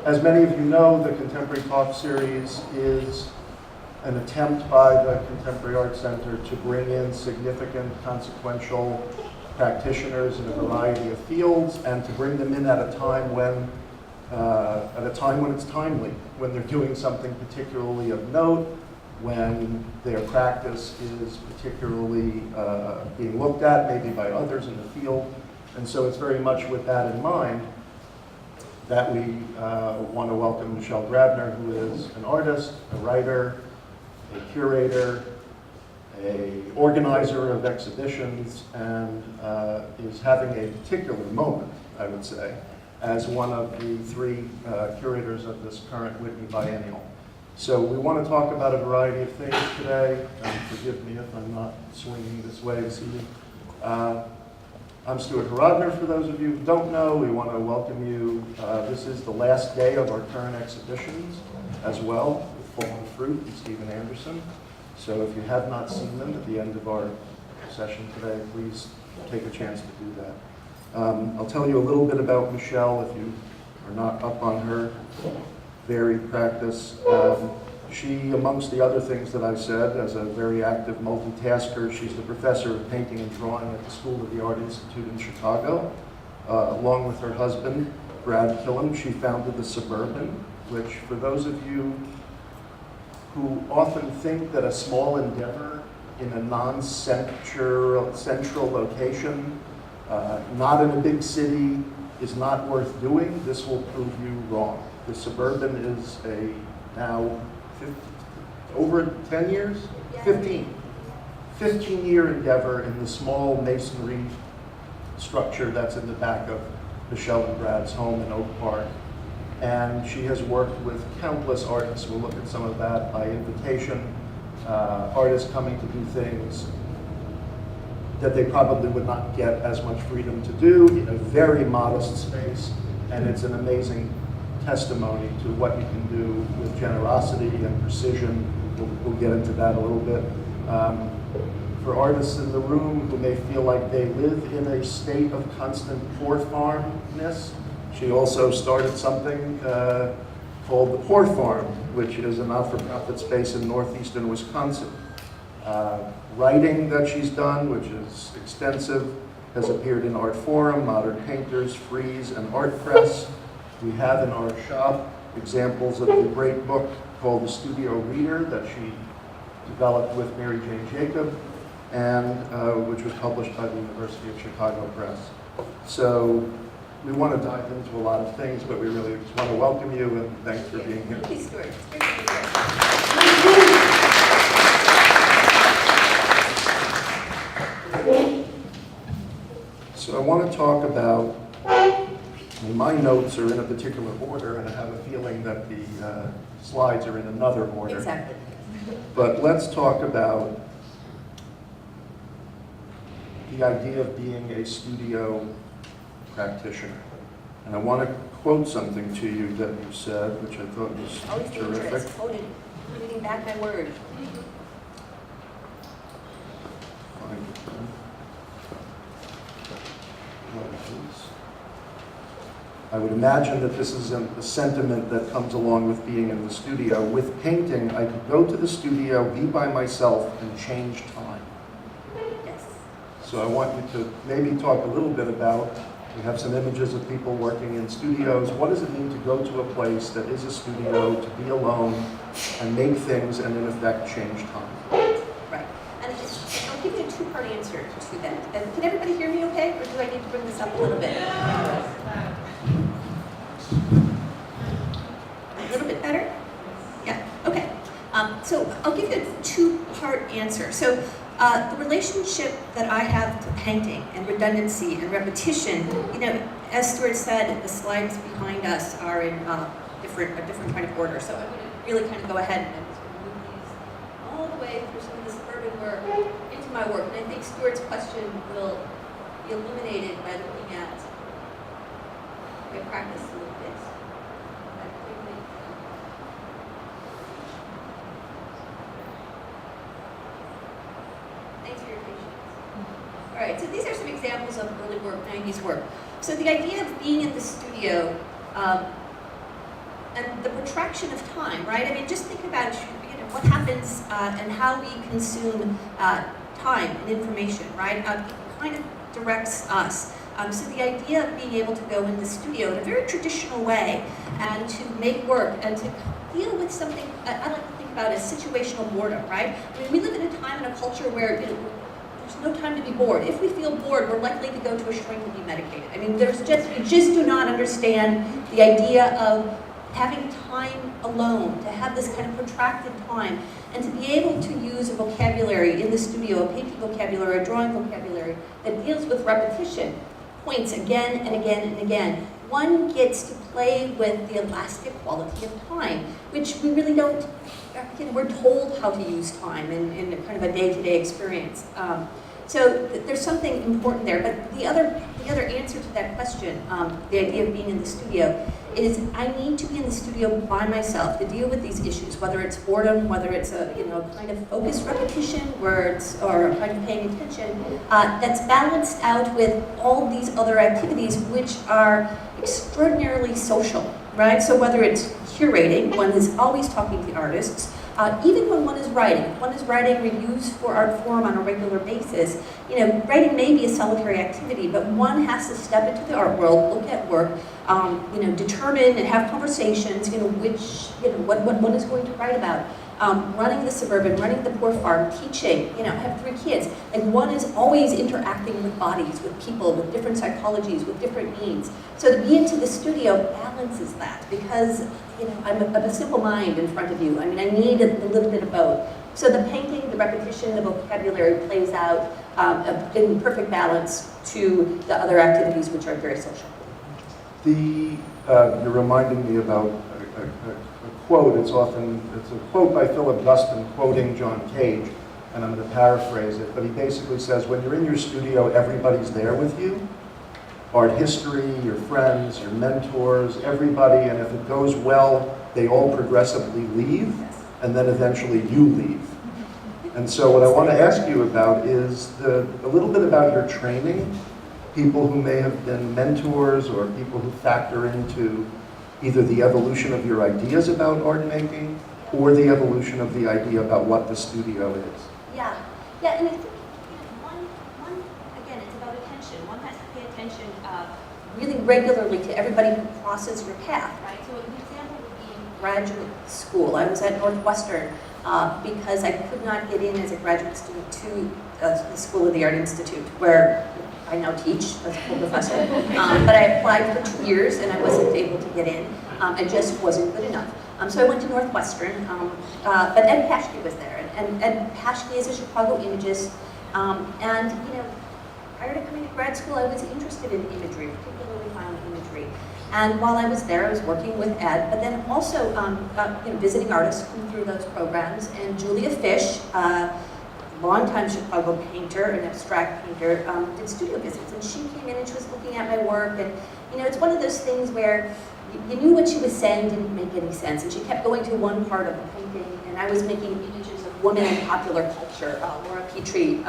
As many of you know, the Contemporary Talk Series is an attempt by the Contemporary Art Center to bring in significant, consequential practitioners in a variety of fields, and to bring them in at a time when it's timely, when they're doing something particularly of note, when their practice is particularly being looked at, maybe by others in the field. And so it's very much with that in mind that we want to welcome Michelle Grabner, who is an artist, a writer, a curator, an organizer of exhibitions, and is having a particular moment, I would say, as one of the three curators of this current Whitney Biennial. So we want to talk about a variety of things today, and forgive me if I'm not swinging this way this evening. I'm Stuart Grabner, for those of you who don't know. We want to welcome you. This is the last day of our current exhibitions as well, with Fallen Fruit and Stephen Anderson. So if you have not seen them at the end of our session today, please take a chance to do that. I'll tell you a little bit about Michelle if you are not up on her varied practice. She, amongst the other things that I've said, as a very active multitasker, she's the professor of painting and drawing at the School of the Art Institute in Chicago. Along with her husband, Brad Killam, she founded the Suburban, which, for those of you who often think that a small endeavor in a non-central location, not in a big city, is not worth doing, this will prove you wrong. The Suburban is a now over 10 years? 15-year endeavor in the small masonry structure that's in the back of Michelle and Brad's home in Oak Park. And she has worked with countless artists. We'll look at some of that by invitation. Artists coming to do things that they probably would not get as much freedom to do in a very modest space. And it's an amazing testimony to what you can do with generosity and precision. We'll get into that a little bit. For artists in the room who may feel like they live in a state of constant poor farmness, she also started something called the Poor Farm, which is a not-for-profit space in Northeastern Wisconsin. Writing that she's done, which is extensive, has appeared in Artforum, Modern Painters, Frieze, and Art Press. We have in our shop examples of the great book called The Studio Reader that she developed with Mary Jane Jacob, and which was published by the University of Chicago Press. So we want to dive into a lot of things, but we really just want to welcome you, and thanks for being here. Thank you, Stuart. It's great to be here. So I want to talk about, my notes are in a particular order, and I have a feeling that the slides are in another order. Exactly. But let's talk about the idea of being a studio practitioner. And I want to quote something to you that you said, which I thought was Always dangerous. terrific. Quoted. Reading back my word. Find it, then. I would imagine that this is a sentiment that comes along with being in the studio. With painting, I could go to the studio, be by myself, and change time. Yes. So I want you to maybe talk a little bit about, we have some images of people working in studios. What does it mean to go to a place that is a studio, to be alone, and make things, and in effect, change time? Right. And I'll give you a two-part answer to that. And can everybody hear me okay, or do I need to bring this up a little bit? A little bit better? Yeah, okay. So I'll give you a two-part answer. So the relationship that I have to painting and redundancy and repetition, you know, as Stuart said, the slides behind us are in a different kind of order. So I'm going to really kind of go ahead and move these all the way through some of the suburban work into my work. And I think Stuart's question will be illuminated by looking at my practice a little bit. Thanks for your patience. All right, so these are some examples of early work, 90s work. So the idea of being in the studio and the protraction of time, right? I mean, just think about what happens and how we consume time and information, right? It kind of directs us. So the idea of being able to go in the studio in a very traditional way and to make work and to deal with something I like to think about as situational boredom, right? I mean, we live in a time and a culture where there's no time to be bored. If we feel bored, we're likely to go to a shrink and be medicated. I mean, we just do not understand the idea of having time alone, to have this kind of protracted time, and to be able to use a vocabulary in the studio, a painting vocabulary, a drawing vocabulary, that deals with repetition, points again and again and again. One gets to play with the elastic quality of time, which we really don't, we're told how to use time in kind of a day-to-day experience. So there's something important there, but the other answer to that question, the idea of being in the studio, is I need to be in the studio by myself to deal with these issues, whether it's boredom, whether it's a kind of focused repetition, or kind of paying attention, that's balanced out with all these other activities which are extraordinarily social, right? So whether it's curating, one is always talking to artists, even when one is writing reviews for Artforum on a regular basis, writing may be a solitary activity, but one has to step into the art world, look at work, determine and have conversations, what one is going to write about. Running the Suburban, running the poor farm, teaching, I have 3 kids. And one is always interacting with bodies, with people, with different psychologies, with different needs. So to be into the studio balances that because, I'm a simple mind in front of you. I mean, I need a little bit of both. So the painting, the repetition, the vocabulary plays out in perfect balance to the other activities which are very social. You're reminding me about a quote. It's a quote by Philip Guston quoting John Cage, and I'm going to paraphrase it, but he basically says, when you're in your studio, everybody's there with you. Art history, your friends, your mentors, everybody, and if it goes well, they all progressively leave, and then eventually you leave. And so what I want to ask you about is a little bit about your training, people who may have been mentors or people who factor into either the evolution of your ideas about art making or the evolution of the idea about what the studio is. Yeah, and I think one again, it's about attention. One has to pay attention really regularly to everybody who crosses your path, right? So an example would be in graduate school. I was at Northwestern because I could not get in as a graduate student to the School of the Art Institute, where I now teach as a full professor, but I applied for 2 years and I wasn't able to get in. I just wasn't good enough. So I went to Northwestern, but Ed Paschke was there, and Ed Paschke is a Chicago imagist, and prior to coming to grad school, I was interested in imagery, particularly found imagery. And while I was there, I was working with Ed, but then also visiting artists through those programs, and Julia Fish, longtime Chicago painter, an abstract painter, did studio visits, and she came in and she was looking at my work, and it's one of those things where you knew what she was saying didn't make any sense, and she kept going to one part of the painting, and I was making images of women in popular culture, Laura Petrie.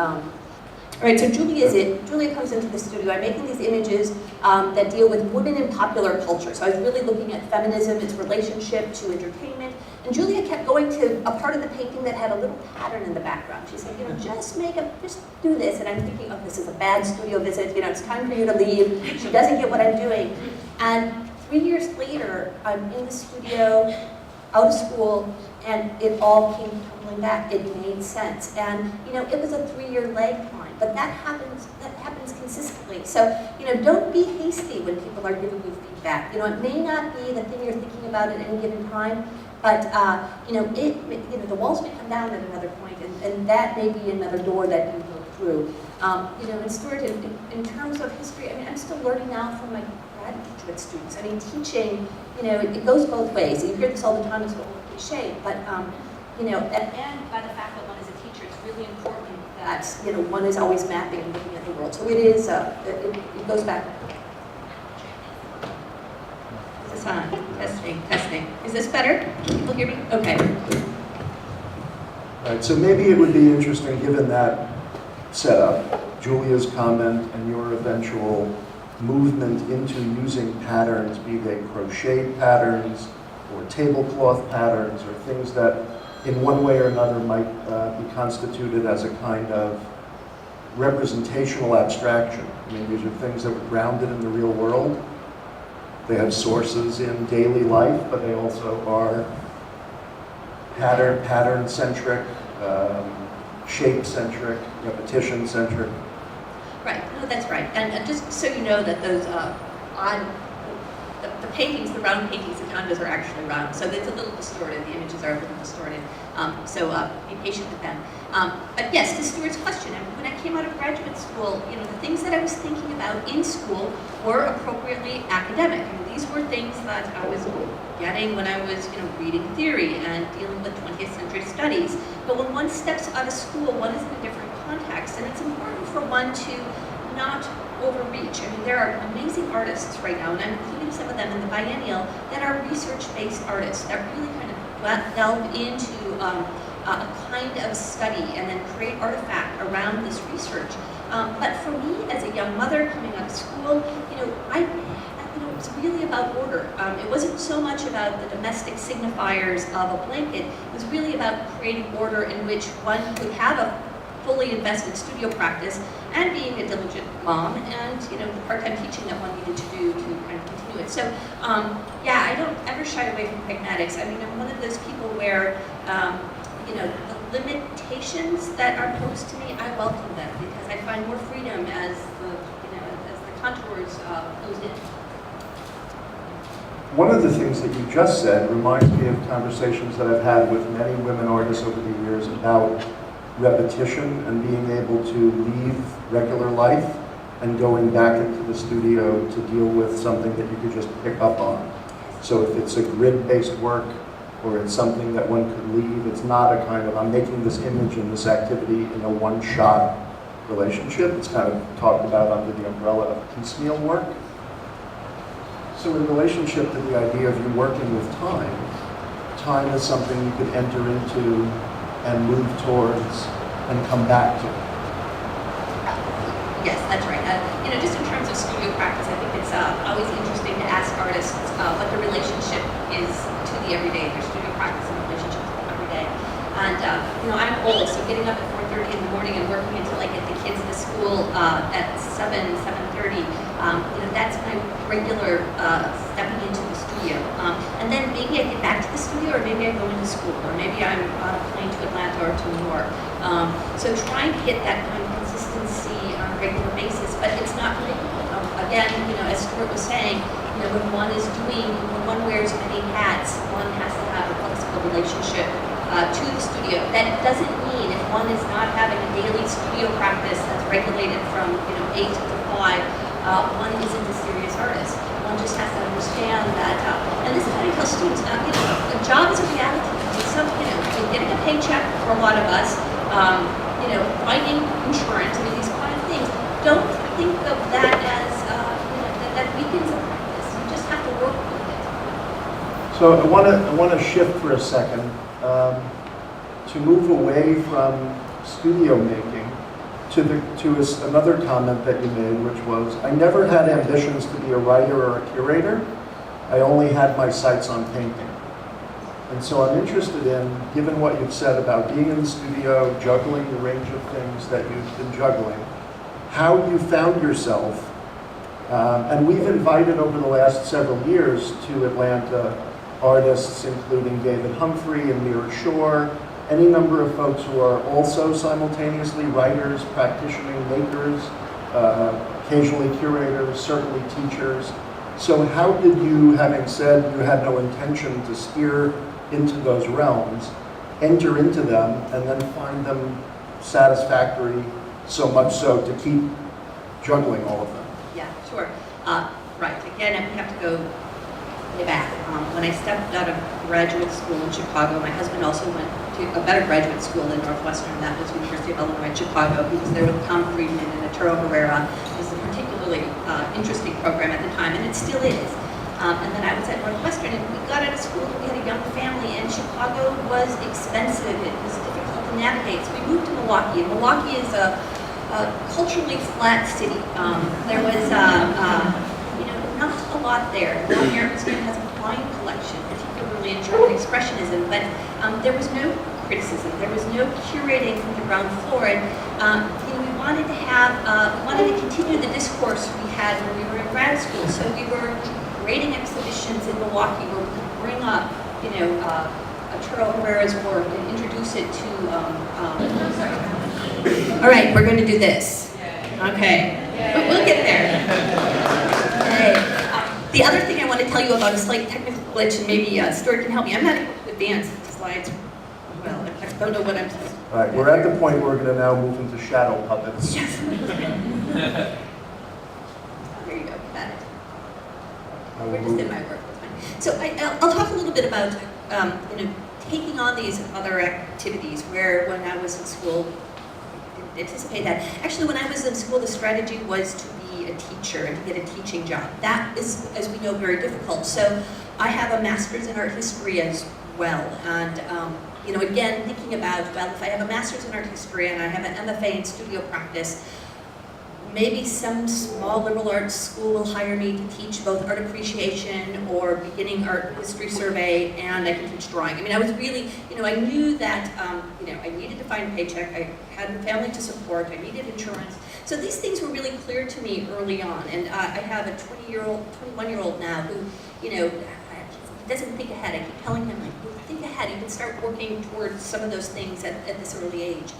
All right, so Julia comes into the studio. I'm making these images that deal with women in popular culture. So I was really looking at feminism, its relationship to entertainment. And Julia kept going to a part of the painting that had a little pattern in the background. She said, just do this. And I'm thinking, oh, this is a bad studio visit. It's time for you to leave. She doesn't get what I'm doing. And 3 years later, I'm in the studio, out of school, and it all came tumbling back. It made sense. And, it was a 3-year lag time. But that happens consistently. So, don't be hasty when people are giving you feedback. It may not be the thing you're thinking about at any given time, but the walls may come down at another point, and that may be another door that you go through. And Stuart, in terms of history, I'm still learning now from my graduate students. Teaching, it goes both ways. You hear this all the time, it's a little cliche, but and by the fact that one is a teacher, it's really important that one is always mapping and looking at the world. So it is. It goes back. Is this on? Testing. Is this better? Can people hear me? Okay. All right. So maybe it would be interesting, given that setup, Julia's comment and your eventual movement into using patterns, be they crochet patterns, or tablecloth patterns or things that in one way or another might be constituted as a kind of representational abstraction. I mean, these are things that were grounded in the real world. They have sources in daily life, but they also are pattern-centric, shape-centric, repetition-centric. Right, no, that's right. And just so you know that those the paintings, the round paintings, the canvas are actually round. So it's a little distorted, the images are a little distorted. So be patient with them. But yes, to Stuart's question, when I came out of graduate school, you know, the things that I was thinking about in school were appropriately academic. I mean, these were things that I was getting when I was, you know, reading theory and dealing with 20th century studies. But when one steps out of school, one is in a different context, and it's important for one to not overreach. I mean, there are amazing artists right now, and I'm including some of them in the biennial, that are research-based artists that really kind of delve into a kind of study and then create artifact around this research. But for me, as a young mother coming out of school, you know, it was really about order. It wasn't so much about the domestic signifiers of a blanket. It was really about creating order in which one could have a fully invested studio practice and being a diligent mom and, you know, the part-time teaching that one needed to do to kind of continue it. So, yeah, I don't ever shy away from pragmatics. I mean, I'm one of those people where, you know, the limitations that are posed to me, I welcome them because I find more freedom as the, you know, as the contours close in. One of the things that you just said reminds me of conversations that I've had with many women artists over the years about repetition and being able to leave regular life and going back into the studio to deal with something that you could just pick up on. So if it's a grid-based work or it's something that one could leave, it's not a kind of, I'm making this image and this activity in a one-shot relationship. It's kind of talked about under the umbrella of piecemeal work. So in relationship to the idea of you working with time, time is something you could enter into and move towards and come back to. Yes, that's right. You know, just in terms of studio practice, I think it's always interesting to ask artists what the relationship is to the everyday, their studio practice and relationship to the everyday. And you know, I'm old, so getting up at 4:30 in the morning and working until I get the kids to school at 7:30, you know, that's my regular stepping into the studio. And then maybe I get back to the studio, or maybe I go into school, or maybe I'm on a plane to Atlanta or to New York. So trying to get that kind of consistency on a regular basis, but it's not predictable. Again, you know, as Stuart was saying, you know, when one wears many hats, one has to have a flexible relationship to the studio. That doesn't mean if one is not having a daily studio practice that's regulated from, you know, 8 to 5, one isn't a serious artist. One just has to understand that, and this is what I tell students, you know, the job is a reality. It's some, you know, getting a paycheck for a lot of us, you know, finding insurance, I mean, these kind of things. Don't think of that as, you know, that weakens a practice. You just have to work with it. So I want to shift for a second to move away from studio making to another comment that you made, which was, I never had ambitions to be a writer or a curator. I only had my sights on painting. And so I'm interested in, given what you've said about being in the studio, juggling the range of things that you've been juggling, how you found yourself, and we've invited over the last several years to Atlanta artists including David Humphrey and Mira Shore, any number of folks who are also simultaneously writers, practitioning makers, occasionally curators, certainly teachers. So how did you, having said you had no intention to steer into those realms, enter into them and then find them satisfactory, so much so to keep juggling all of them? Yeah, sure. Right, again, we have to go way back. When I stepped out of graduate school in Chicago, my husband also went to a better graduate school than Northwestern, that was University of Illinois at Chicago. He was there with Tom Friedman and Arturo Herrera. It was a particularly interesting program at the time, and it still is. And then I was at Northwestern, and we got out of school, we had a young family, and Chicago was expensive. It was difficult to navigate. So we moved to Milwaukee, and Milwaukee is a culturally flat city. There was, you know, not a lot there. The American Museum has a fine collection, particularly particularly in German Expressionism, but there was no criticism, there was no curating from the ground floor, and we wanted to continue the discourse we had when we were in grad school. So we were creating exhibitions in Milwaukee where we could bring up, Arturo Herrera's work and introduce it to. All right, we're going to do this. Okay, but we'll get there. Okay. The other thing I want to tell you about a slight technical glitch, and maybe Stuart can help me. I'm not advanced with slides. Well, I don't know what I'm supposed to do. All right, we're at the point where we're going to now move into shadow puppets. Yes. There you go, got it. We're just in my work, that's fine. So I'll talk a little bit about taking on these other activities where when I was in school, I didn't anticipate that. Actually, when I was in school, the strategy was to be a teacher and to get a teaching job. That is, as we know, very difficult. So I have a master's in art history as well. And again, thinking about, well, if I have a master's in art history and I have an MFA in studio practice, maybe some small liberal arts school will hire me to teach both art appreciation or beginning art history survey, and I can teach drawing. I mean, I was really, I knew that, I needed to find a paycheck. I had a family to support. I needed insurance. So these things were really clear to me early on. And I have a 21-year-old now who, doesn't think ahead. I keep telling him, like, think ahead. You can start working towards some of those things at this early age.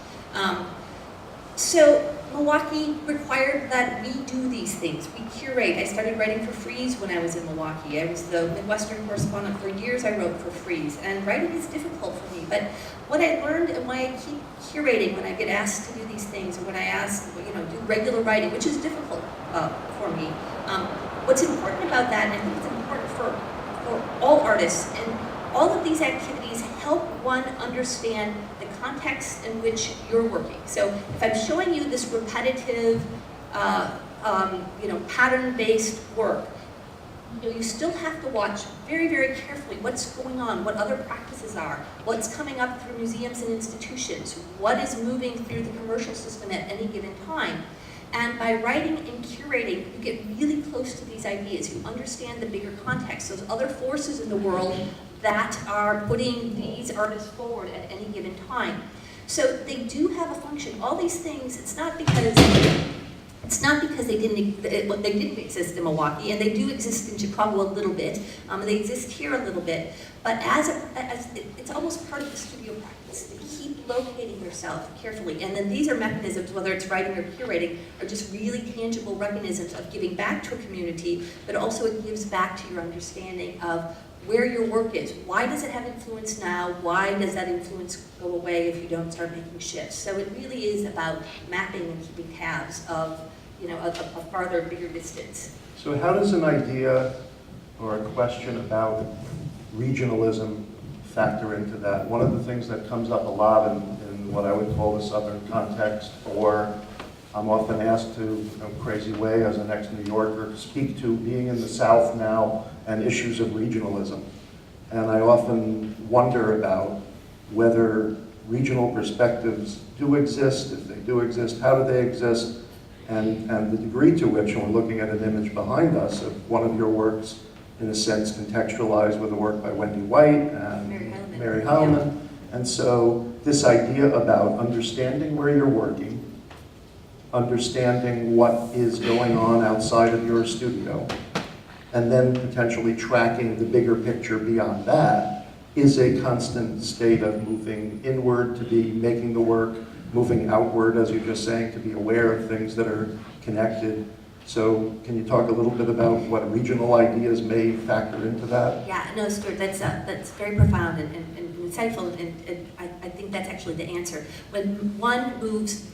So Milwaukee required that we do these things. We curate. I started writing for Frieze when I was in Milwaukee. I was the Midwestern correspondent for years. I wrote for Frieze, and writing is difficult for me. But what I learned and why I keep curating when I get asked to do these things, or when I ask, do regular writing, which is difficult for me. What's important about that, and I think it's important for all artists, and all of these activities help one understand the context in which you're working. So if I'm showing you this repetitive, pattern-based work, you still have to watch very, very carefully what's going on, what other practices are, what's coming up through museums and institutions, what is moving through the commercial system at any given time. And by writing and curating, you get really close to these ideas. You understand the bigger context, those other forces in the world that are putting these artists forward at any given time. So they do have a function. All these things, it's not because they didn't exist in Milwaukee, and they do exist in Chicago a little bit, and they exist here a little bit, but it's almost part of the studio practice. Keep locating yourself carefully, and then these are mechanisms, whether it's writing or curating, are just really tangible mechanisms of giving back to a community, but also it gives back to your understanding of where your work is. Why does it have influence now? Why does that influence go away if you don't start making shifts? So it really is about mapping and keeping tabs of a farther, bigger distance. So how does an idea or a question about regionalism factor into that? One of the things that comes up a lot in what I would call the Southern context, or I'm often asked to, in a crazy way, as an ex-New Yorker, speak to being in the South now and issues of regionalism. And I often wonder about whether regional perspectives do exist. If they do exist, how do they exist? And the degree to which, when we're looking at an image behind us of one of your works, in a sense, contextualized with a work by Wendy White and Mary Heilman. And so this idea about understanding where you're working, understanding what is going on outside of your studio, and then potentially tracking the bigger picture beyond that, is a constant state of moving inward to be making the work, moving outward, as you're just saying, to be aware of things that are connected. So can you talk a little bit about what regional ideas may factor into that? Yeah, no, Stuart, that's very profound and insightful, and I think that's actually the answer. When one moves,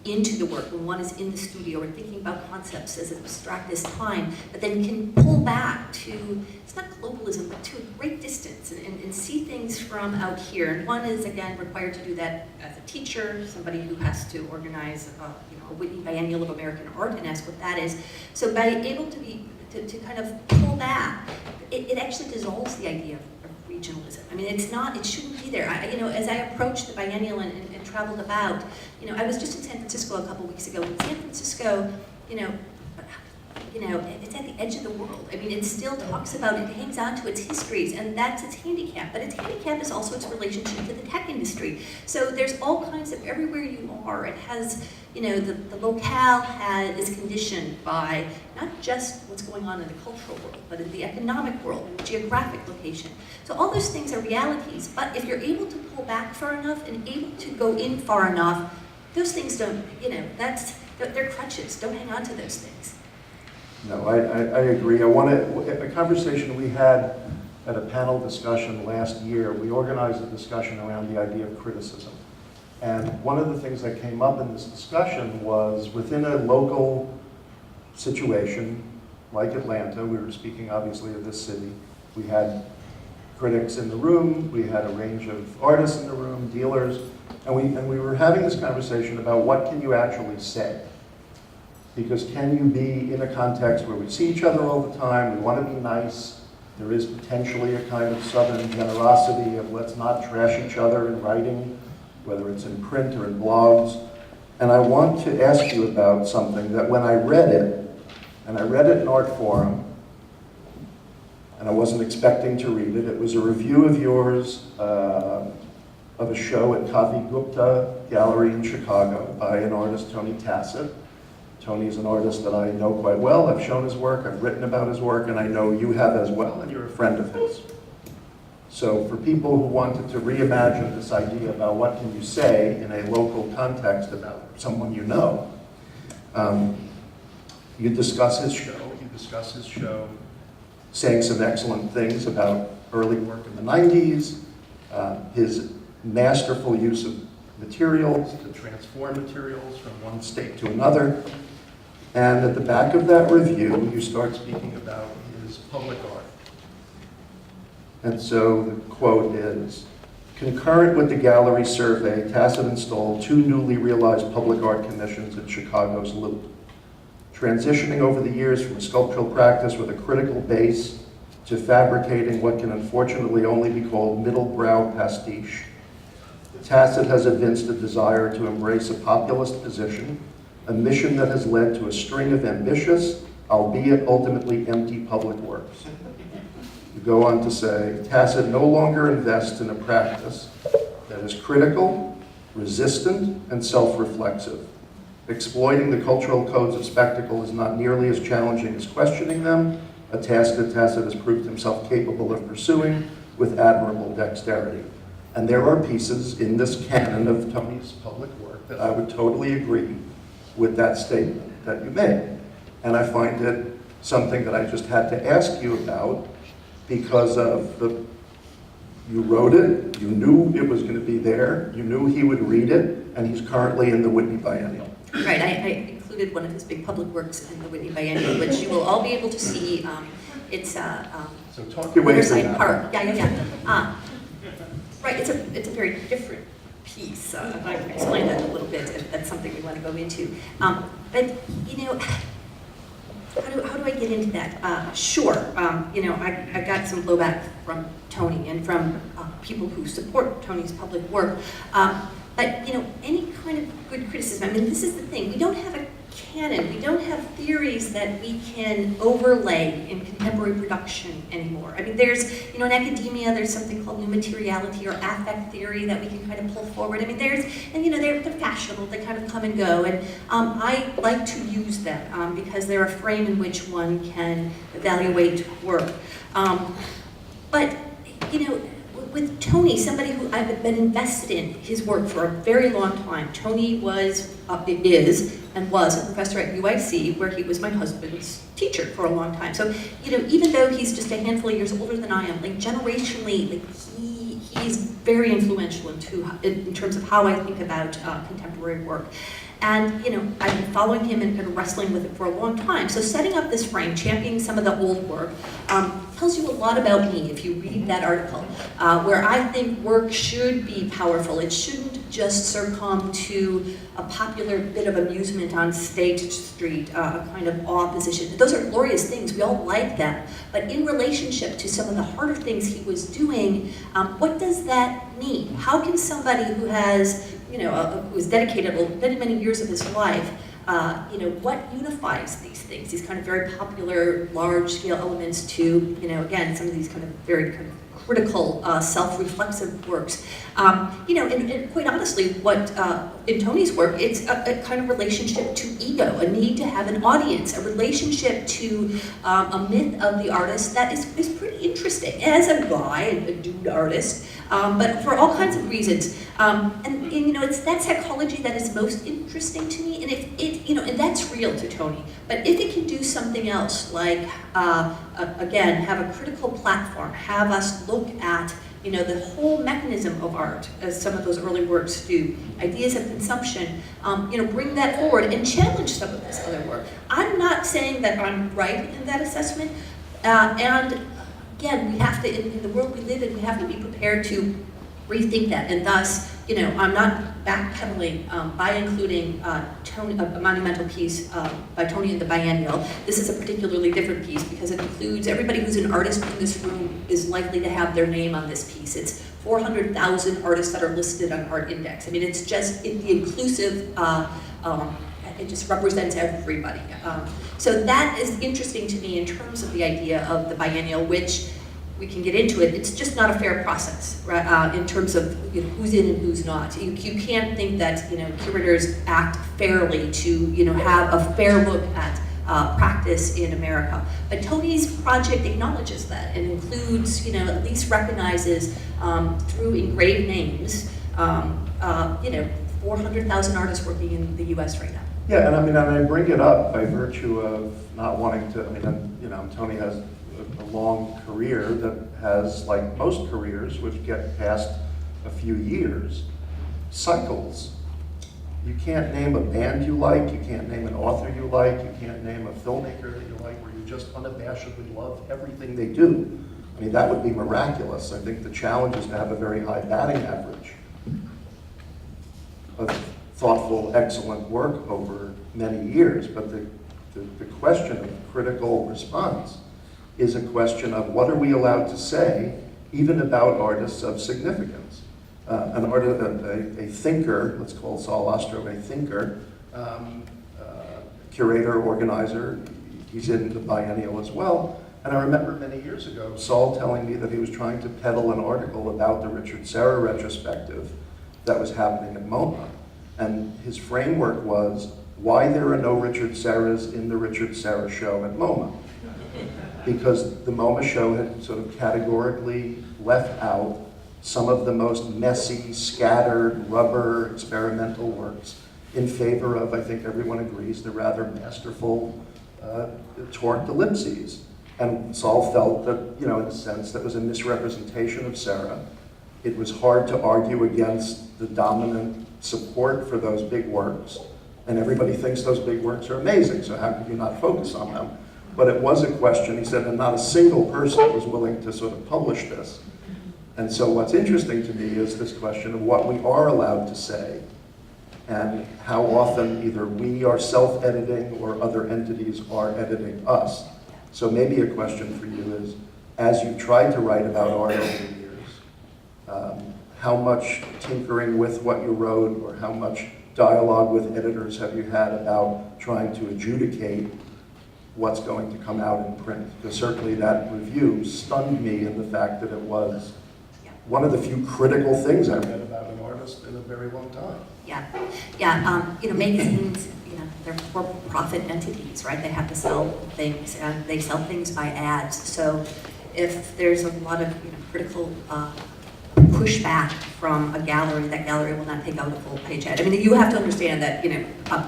into the work, when one is in the studio or thinking about concepts as abstract as time, but then can pull back to, it's not globalism, but to a great distance and see things from out here. And one is, again, required to do that as a teacher, somebody who has to organize a Whitney Biennial of American art and ask what that is. So by able to kind of pull back, it actually dissolves the idea of regionalism. I mean, it shouldn't be there. As I approached the biennial and traveled about, I was just in San Francisco a couple weeks ago. In San Francisco, it's at the edge of the world. I mean, it still talks about, it hangs on to its histories, and that's its handicap. But its handicap is also its relationship to the tech industry. So there's all kinds of, everywhere you are, it has, the locale is conditioned by not just what's going on in the cultural world, but in the economic world, and geographic location. So all those things are realities, but if you're able to pull back far enough and able to go in far enough, those things don't, they're crutches. Don't hang on to those things. No, I agree. A conversation we had at a panel discussion last year, we organized a discussion around the idea of criticism. And one of the things that came up in this discussion was within a local situation, like Atlanta, we were speaking obviously of this city, we had critics in the room, we had a range of artists in the room, dealers, and we were having this conversation about what can you actually say? Because can you be in a context where we see each other all the time, we want to be nice, there is potentially a kind of Southern generosity of let's not trash each other in writing, whether it's in print or in blogs. And I want to ask you about something that when I read it, and I read it in Artforum, and I wasn't expecting to read it, it was a review of yours of a show at Kavi Gupta Gallery in Chicago by an artist, Tony Tassett. Tony's an artist that I know quite well. I've shown his work, I've written about his work, and I know you have as well, and you're a friend of his. So for people who wanted to reimagine this idea about what can you say in a local context about someone you know, you discuss his show, saying some excellent things about early work in the 90s, his masterful use of materials to transform materials from one state to another. And at the back of that review, you start speaking about his public art. And so the quote is, concurrent with the gallery survey, Tassett installed 2 newly realized public art commissions at Chicago's Loop. Transitioning over the years from sculptural practice with a critical base to fabricating what can unfortunately only be called middle-brow pastiche, Tassett has evinced a desire to embrace a populist position, a mission that has led to a string of ambitious, albeit ultimately empty public works. You go on to say, Tassett no longer invests in a practice that is critical, resistant, and self-reflexive. Exploiting the cultural codes of spectacle is not nearly as challenging as questioning them, a task that Tassett has proved himself capable of pursuing with admirable dexterity. And there are pieces in this canon of Tony's public work that I would totally agree with that statement that you made. And I find it something that I just had to ask you about because of you wrote it, you knew it was going to be there, you knew he would read it, and he's currently in the Whitney Biennial. Right, I included one of his big public works in the Whitney Biennial, which you will all be able to see. It's so talk your way through Riverside that. Park. Yeah. Right, it's a very different piece. I can explain that a little bit if that's something we want to go into. But how do I get into that? Sure, I got some blowback from Tony and from people who support Tony's public work. But any kind of good criticism. I mean, this is the thing. We don't have a canon. We don't have theories that we can overlay in contemporary production anymore. I mean, there's, in academia, there's something called new materiality or affect theory that we can kind of pull forward. I mean, they're fashionable. They kind of come and go, and I like to use them because they're a frame in which one can evaluate work. But with Tony, somebody who I've been invested in his work for a very long time. Tony is and was a professor at UIC, where he was my husband's teacher for a long time. So, even though he's just a handful of years older than I am, generationally, he's very influential in terms of how I think about contemporary work. And, I've been following him and wrestling with it for a long time. So setting up this frame, championing some of the old work, tells you a lot about me if you read that article, where I think work should be powerful. It shouldn't just succumb to a popular bit of amusement on State Street, a kind of awe position. Those are glorious things, we all like them. But in relationship to some of the harder things he was doing, what does that mean? How can somebody who has who's dedicated many years of his life what unifies these things, these kind of very popular, large-scale elements to, again, some of these kind of very kind of critical, self-reflexive works. And quite honestly, what in Tony's work, it's a kind of relationship to ego, a need to have an audience, a relationship to a myth of the artist that is pretty interesting. As a guy, a dude artist, but for all kinds of reasons. And it's that psychology that is most interesting to me, and if it, and that's real to Tony. But if it can do something else, like again, have a critical platform, have us look at the whole mechanism of art, as some of those early works do, ideas of consumption, bring that forward and challenge some of this other work. I'm not saying that I'm right in that assessment, and again, we have to, in the world we live in, we have to be prepared to rethink that, and thus, I'm not backpedaling by including Tony, a monumental piece by Tony in the Biennial. This is a particularly different piece because it includes everybody who's an artist in this room is likely to have their name on this piece. It's 400,000 artists that are listed on Art Index. I mean, it's just the inclusive, it just represents everybody. So that is interesting to me in terms of the idea of the Biennial, which we can get into it. It's just not a fair process, right? In terms of who's in and who's not. You can't think that curators act fairly to have a fair look at practice in America. But Tony's project acknowledges that and includes, at least recognizes through engraved names, 400,000 artists working in the U.S. right now. Yeah, and I bring it up by virtue of not wanting to. Tony has a long career that has, like most careers, which get past a few years, cycles. You can't name a band you like, you can't name an author you like, you can't name a filmmaker that you like, where you just unabashedly love everything they do. I mean, that would be miraculous. I think the challenge is to have a very high batting average of thoughtful, excellent work over many years. But the question of critical response is a question of what are we allowed to say, even about artists of significance. A thinker, let's call Saul Ostrov a thinker, curator, organizer, he's in the Biennial as well. And I remember many years ago, Saul telling me that he was trying to peddle an article about the Richard Serra retrospective that was happening at MoMA. And his framework was why there are no Richard Serras in the Richard Serra show at MoMA. Because the MoMA show had sort of categorically left out some of the most messy, scattered, rubber, experimental works in favor of, I think everyone agrees, the rather masterful torqued ellipses. And Saul felt that, in a sense, that was a misrepresentation of Serra. It was hard to argue against the dominant support for those big works. And everybody thinks those big works are amazing, so how could you not focus on them? But it was a question, he said, and not a single person was willing to sort of publish this. And so what's interesting to me is this question of what we are allowed to say and how often either we are self-editing or other entities are editing us. So maybe a question for you is, as you tried to write about art over the years, how much tinkering with what you wrote or how much dialogue with editors have you had about trying to adjudicate what's going to come out in print? Because certainly that review stunned me in the fact that it was one of the few critical things I read about an artist in a very long time. Magazines, they're for-profit entities, right? They have to sell things, and they sell things by ads. So if there's a lot of critical pushback from a gallery, that gallery will not take out a full page ad. I mean, you have to understand that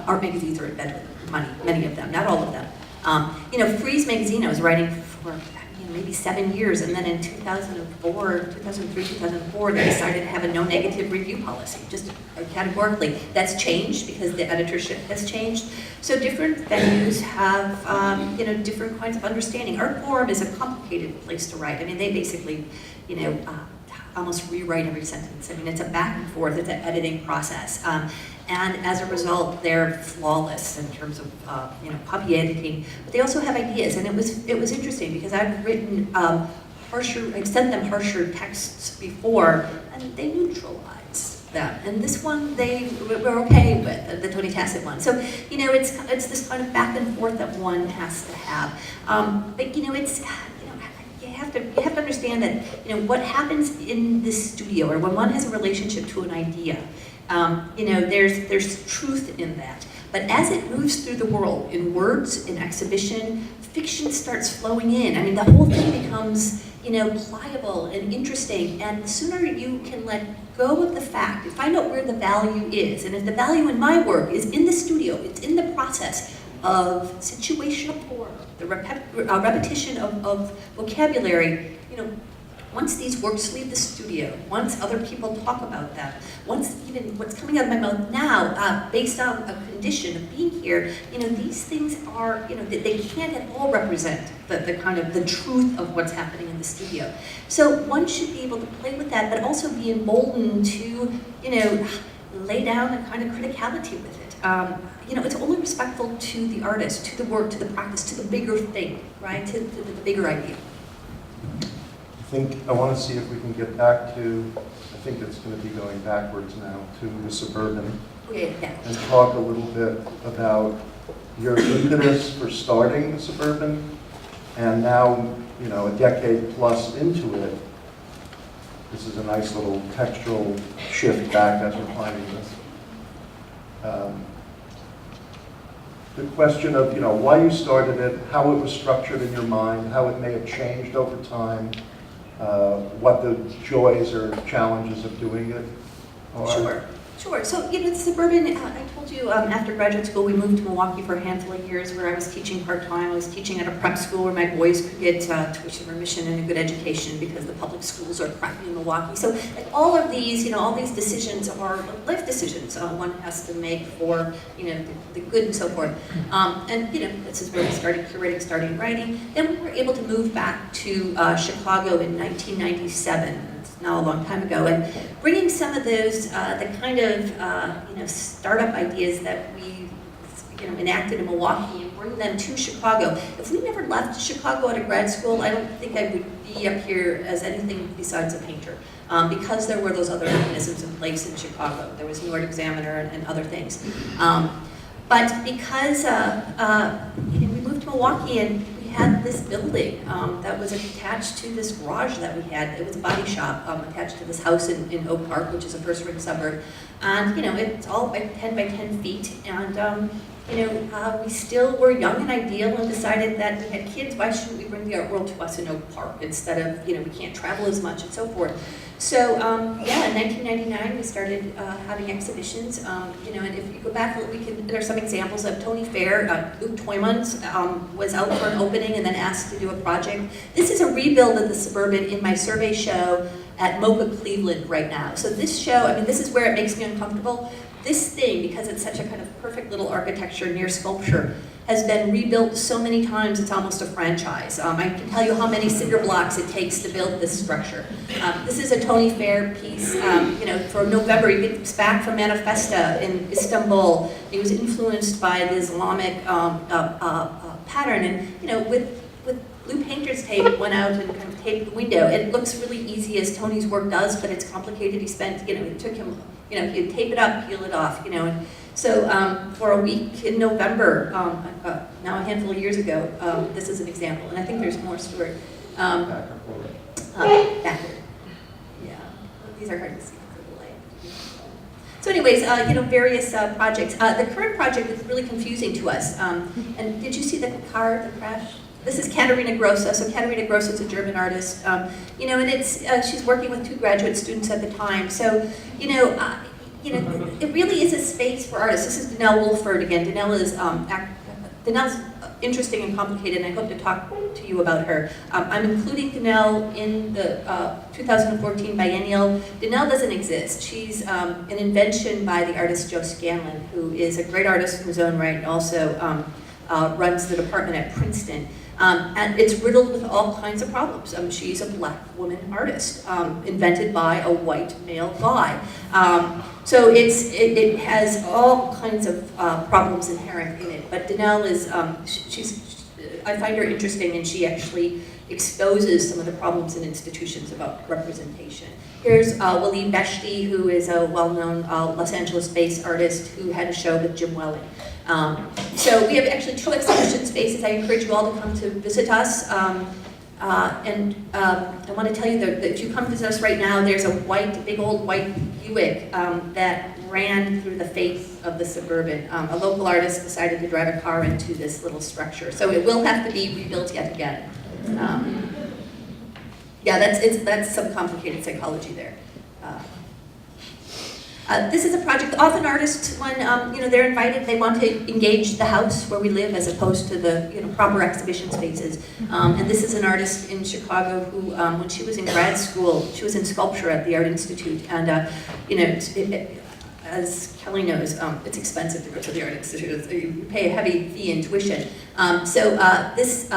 art magazines are in bed with money, many of them, not all of them. Frieze magazine, I was writing for maybe 7 years, and then in 2003, 2004, they decided to have a no negative review policy, just categorically. That's changed because the editorship has changed. So different venues have, different kinds of understanding. Artforum is a complicated place to write. I mean, they basically, almost rewrite every sentence. I mean, it's a back and forth, it's an editing process. And as a result, they're flawless in terms of copy editing, but they also have ideas. And it was interesting because I've written I've sent them harsher texts before, and they neutralize them, and this one they were okay with, the Tony Tassett one. So, you know, it's this kind of back and forth that one has to have. But you know, it's, you have to understand that, you know, what happens in this studio, or when one has a relationship to an idea, you know, there's truth in that. But as it moves through the world, in words, in exhibition, fiction starts flowing in. I mean, the whole thing becomes, you know, pliable and interesting, and the sooner you can let go of the fact, and find out where the value is, and if the value in my work is in the studio, it's in the process of situational form, the repetition of vocabulary, you know, once these works leave the studio, once other people talk about them, once even what's coming out of my mouth now, based on a condition of being here, you know, these things are, you know, they can't at all represent the kind of the truth of what's happening in the studio. So one should be able to play with that, but also be emboldened to, you know, lay down a kind of criticality with it. You know, it's only respectful to the artist, to the work, to the practice, to the bigger thing, right, to the bigger idea. I want to see if we can get back to, I think it's going to be going backwards now, to the Suburban. Okay, yeah. And talk a little bit about your impetus for starting the Suburban, and now, you know, a decade plus into it, this is a nice little textural shift back as we're finding this. The question of, you know, why you started it, how it was structured in your mind, how it may have changed over time, what the joys or challenges of doing it are. Sure. So, you know, Suburban, I told you after graduate school we moved to Milwaukee for a handful of years where I was teaching part-time. I was teaching at a prep school where my boys could get tuition remission and a good education because the public schools are crappy in Milwaukee. So, like, all of these, you know, all these decisions are life decisions one has to make for, you know, the good and so forth. And, you know, this is where we started curating, started writing. Then we were able to move back to Chicago in 1997. Now a long time ago, and bringing some of those, the kind of, you know, startup ideas that we, you know, enacted in Milwaukee and bring them to Chicago. If we never left Chicago out of grad school, I don't think I would be up here as anything besides a painter, because there were those other mechanisms in place in Chicago. There was New York Examiner and other things. But because, you know, we moved to Milwaukee and had this building that was attached to this garage that we had. It was a body shop attached to this house in Oak Park, which is a first-ring suburb. And, you know, it's all by 10 by 10 feet. And, you know, we still were young and ideal and decided that we had kids. Why shouldn't we bring the art world to us in Oak Park instead of, you know, we can't travel as much and so forth. So, yeah, in 1999, we started having exhibitions, you know, and if you go back, there are some examples of Tony Fair. Luke Toymans was out for an opening and then asked to do a project. This is a rebuild of the Suburban in my survey show at MoCA Cleveland right now. So this show, I mean, this is where it makes me uncomfortable. This thing, because it's such a kind of perfect little architecture near sculpture, has been rebuilt so many times it's almost a franchise. I can tell you how many cinder blocks it takes to build this structure. This is a Tony Fair piece, you know, for November. He gets back from Manifesta in Istanbul. He was influenced by the Islamic pattern, and, you know, with blue painter's tape, went out and kind of taped the window. It looks really easy as Tony's work does, but it's complicated. He spent, you know, it took him, you know, he'd tape it up, peel it off, you know. And so for a week in November, now a handful of years ago, this is an example. And I think there's more, Stuart. Backward. Yeah, these are hard to see because of the light. So anyways, you know, various projects. The current project is really confusing to us. And did you see the car, the crash? This is Katerina Grossa. So Katerina Grossa is a German artist, you know, and it's she's working with 2 graduate students at the time. So, you know, it really is a space for artists. This is Danelle Wolford again. Danelle's interesting and complicated, and I hope to talk to you about her. I'm including Danelle in the 2014 Biennial. Danelle doesn't exist. She's an invention by the artist Joe Scanlon, who is a great artist in his own right, and also runs the department at Princeton. And it's riddled with all kinds of problems. She's a black woman artist, invented by a white male guy. So it has all kinds of problems inherent in it. But Danelle is, I find her interesting, and she actually exposes some of the problems in institutions about representation. Here's Waleed Beshti, who is a well-known Los Angeles-based artist who had a show with Jim Welling. So we have actually 2 exhibition spaces. I encourage you all to come to visit us. I want to tell you that if you come visit us right now, there's a big old white Buick that ran through the face of the Suburban. A local artist decided to drive a car into this little structure. So it will have to be rebuilt yet again. Yeah, that's some complicated psychology there. This is a project, often artists, when they're invited, they want to engage the house where we live as opposed to the proper exhibition spaces. And this is an artist in Chicago who, when she was in grad school, she was in sculpture at the Art Institute, and as Kelly knows, it's expensive to go to the Art Institute. So you pay a heavy fee in tuition. So this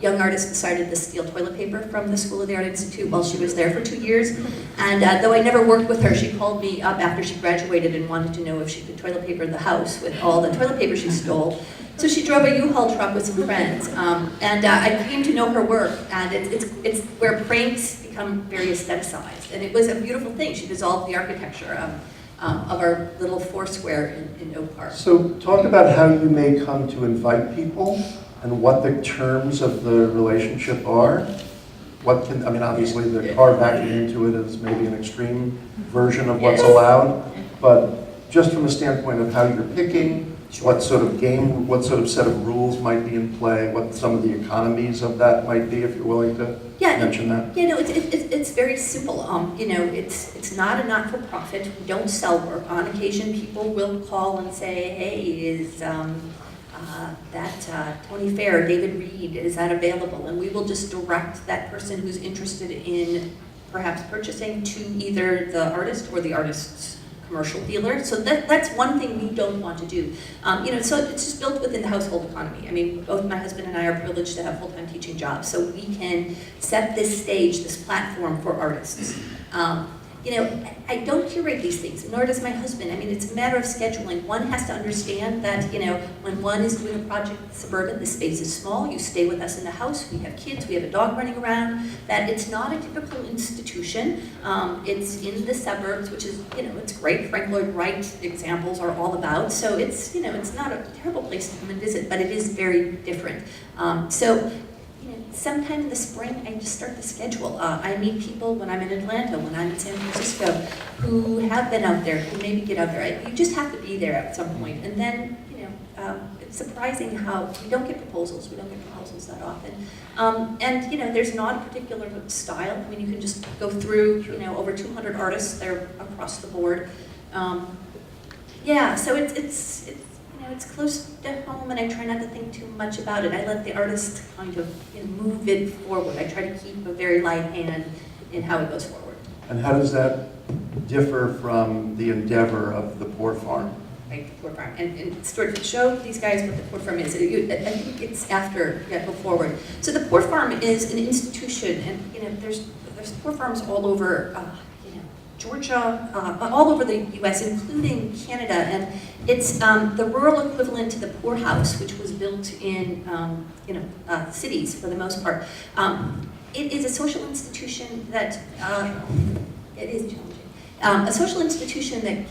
young artist decided to steal toilet paper from the School of the Art Institute while she was there for 2 years. And though I never worked with her, she called me up after she graduated and wanted to know if she could toilet paper the house with all the toilet paper she stole. So she drove a U-Haul truck with some friends. And I came to know her work, and it's where pranks become very aestheticized. And it was a beautiful thing. She dissolved the architecture of our little foursquare in Oak Park. So talk about how you may come to invite people and what the terms of the relationship are. Obviously the car backing into it is maybe an extreme version of what's allowed, but just from the standpoint of how you're picking, what sort of set of rules might be in play, what some of the economies of that might be, if you're willing to mention that. Yeah, no, it's very simple. It's not a not-for-profit. We don't sell work. On occasion, people will call and say, "Hey, is that Tony Fair, David Reed, is that available?" And we will just direct that person who's interested in perhaps purchasing to either the artist or the artist's commercial dealer. So that's one thing we don't want to do. So it's just built within the household economy. I mean, both my husband and I are privileged to have full-time teaching jobs, so we can set this stage, this platform for artists. I don't curate these things, nor does my husband. I mean, it's a matter of scheduling. One has to understand that, when one is doing a project at Suburban, the space is small, you stay with us in the house, we have kids, we have a dog running around, that it's not a typical institution. It's in the suburbs, which is, it's great. Frank Lloyd Wright examples are all about. So it's not a terrible place to come and visit, but it is very different. Sometime in the spring, I just start the schedule. I meet people when I'm in Atlanta, when I'm in San Francisco, who have been out there, who maybe get out there. You just have to be there at some point. And then, it's surprising how we don't get proposals. We don't get proposals that often. There's not a particular style. I mean, you can just go through, over 200 artists. They're across the board. So it's close to home, and I try not to think too much about it. I let the artist kind of move it forward. I try to keep a very light hand in how it goes forward. And how does that differ from the endeavor of the Poor Farm? Right, the Poor Farm. And Stuart, show these guys what the Poor Farm is. I think it's after, go forward. So the Poor Farm is an institution, and there's Poor Farms all over Georgia, all over the U.S., including Canada, and it's the rural equivalent to the poorhouse, which was built in cities for the most part. It is a social institution that it is challenging. A social institution that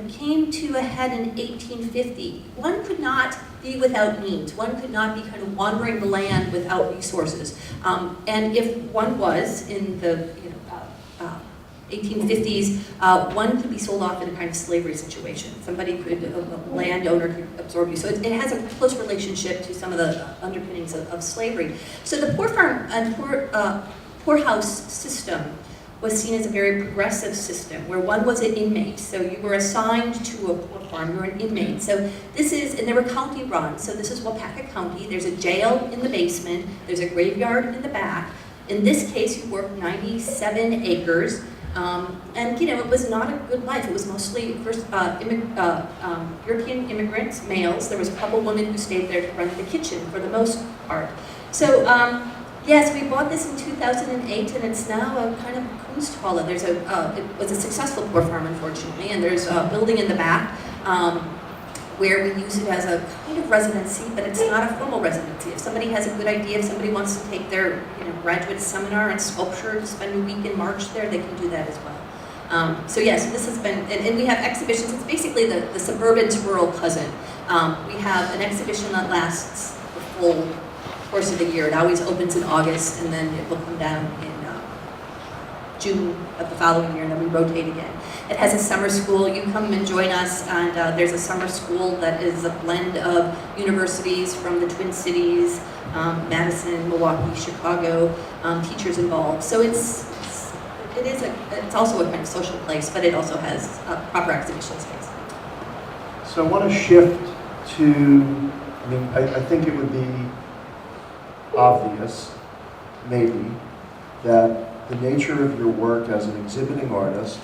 came to a head in 1850. One could not be without means. One could not be kind of wandering the land without resources. And if one was in the 1850s, one could be sold off in a kind of slavery situation. Somebody could, a landowner could absorb you. So it has a close relationship to some of the underpinnings of slavery. So the Poor Farm and poorhouse system was seen as a very progressive system, where one was an inmate. So you were assigned to a Poor Farm, you were an inmate. So this is, and they were county run. So this is Waupaca County. There's a jail in the basement. There's a graveyard in the back. In this case, you worked 97 acres. It was not a good life. It was mostly first European immigrants, males. There was a couple women who stayed there to run the kitchen for the most part. So yes, we bought this in 2008, and it's now a kind of Kunsthalle. It was a successful Poor Farm, unfortunately, and there's a building in the back. where we use it as a kind of residency, but it's not a formal residency. If somebody has a good idea, if somebody wants to take their graduate seminar in sculpture to spend a week in March there, they can do that as well. So yes, this has been, and we have exhibitions. It's basically the Suburban's rural cousin. We have an exhibition that lasts the full course of the year. It always opens in August, and then it will come down in June of the following year, and then we rotate again. It has a summer school. You come and join us, and there's a summer school that is a blend of universities from the Twin Cities, Madison, Milwaukee, Chicago, teachers involved. So it's also a kind of social place, but it also has a proper exhibition space. So I want to shift to, I think it would be obvious, maybe, that the nature of your work as an exhibiting artist,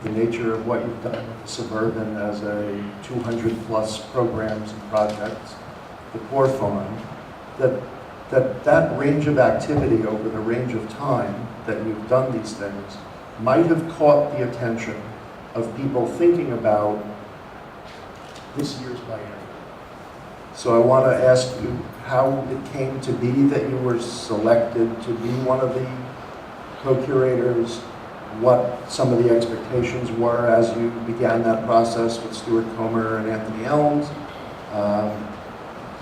the nature of what you've done with the Suburban as a 200 plus programs and projects, the Poor Farm, that range of activity over the range of time that you've done these things might have caught the attention of people thinking about this year's biennial. So I want to ask you how it came to be that you were selected to be one of the co-curators, what some of the expectations were as you began that process with Stuart Comer and Anthony Elms,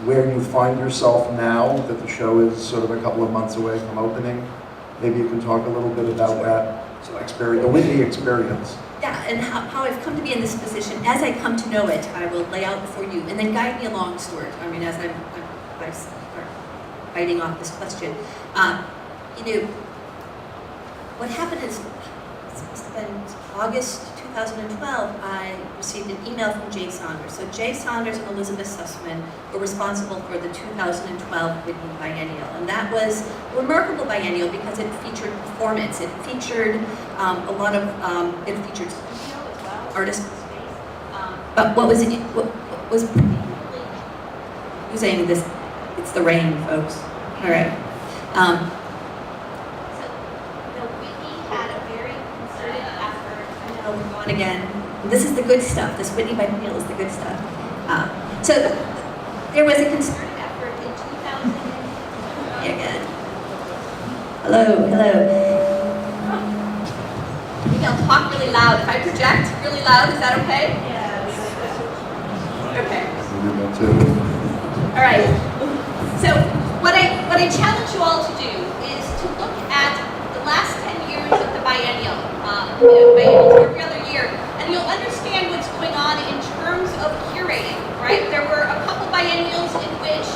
where you find yourself now that the show is sort of a couple of months away from opening. Maybe you can talk a little bit about that experience, the Whitney experience. Yeah, and how I've come to be in this position. As I come to know it, I will lay out before you, and then guide me along, Stuart. As I start biting off this question. What happened is, in August 2012, I received an email from Jay Saunders. So Jay Saunders and Elizabeth Sussman were responsible for the 2012 Whitney Biennial. And that was a remarkable biennial because it featured performance. It featured a lot of, it featured studio as well, artists in space. But what was particularly, who's saying this? It's the rain, folks. All right. Again, this is the good stuff. This Whitney Biennial is the good stuff. So there was a concerted effort in 2000. Again. Hello. Maybe I'll talk really loud. If I project really loud, is that okay? Yes. Okay. All right. So what I challenge you all to do is to look at the last 10 years of the biennial. Biennials every other year, and you'll understand what's going on in terms of curating, right? There were a couple biennials in which,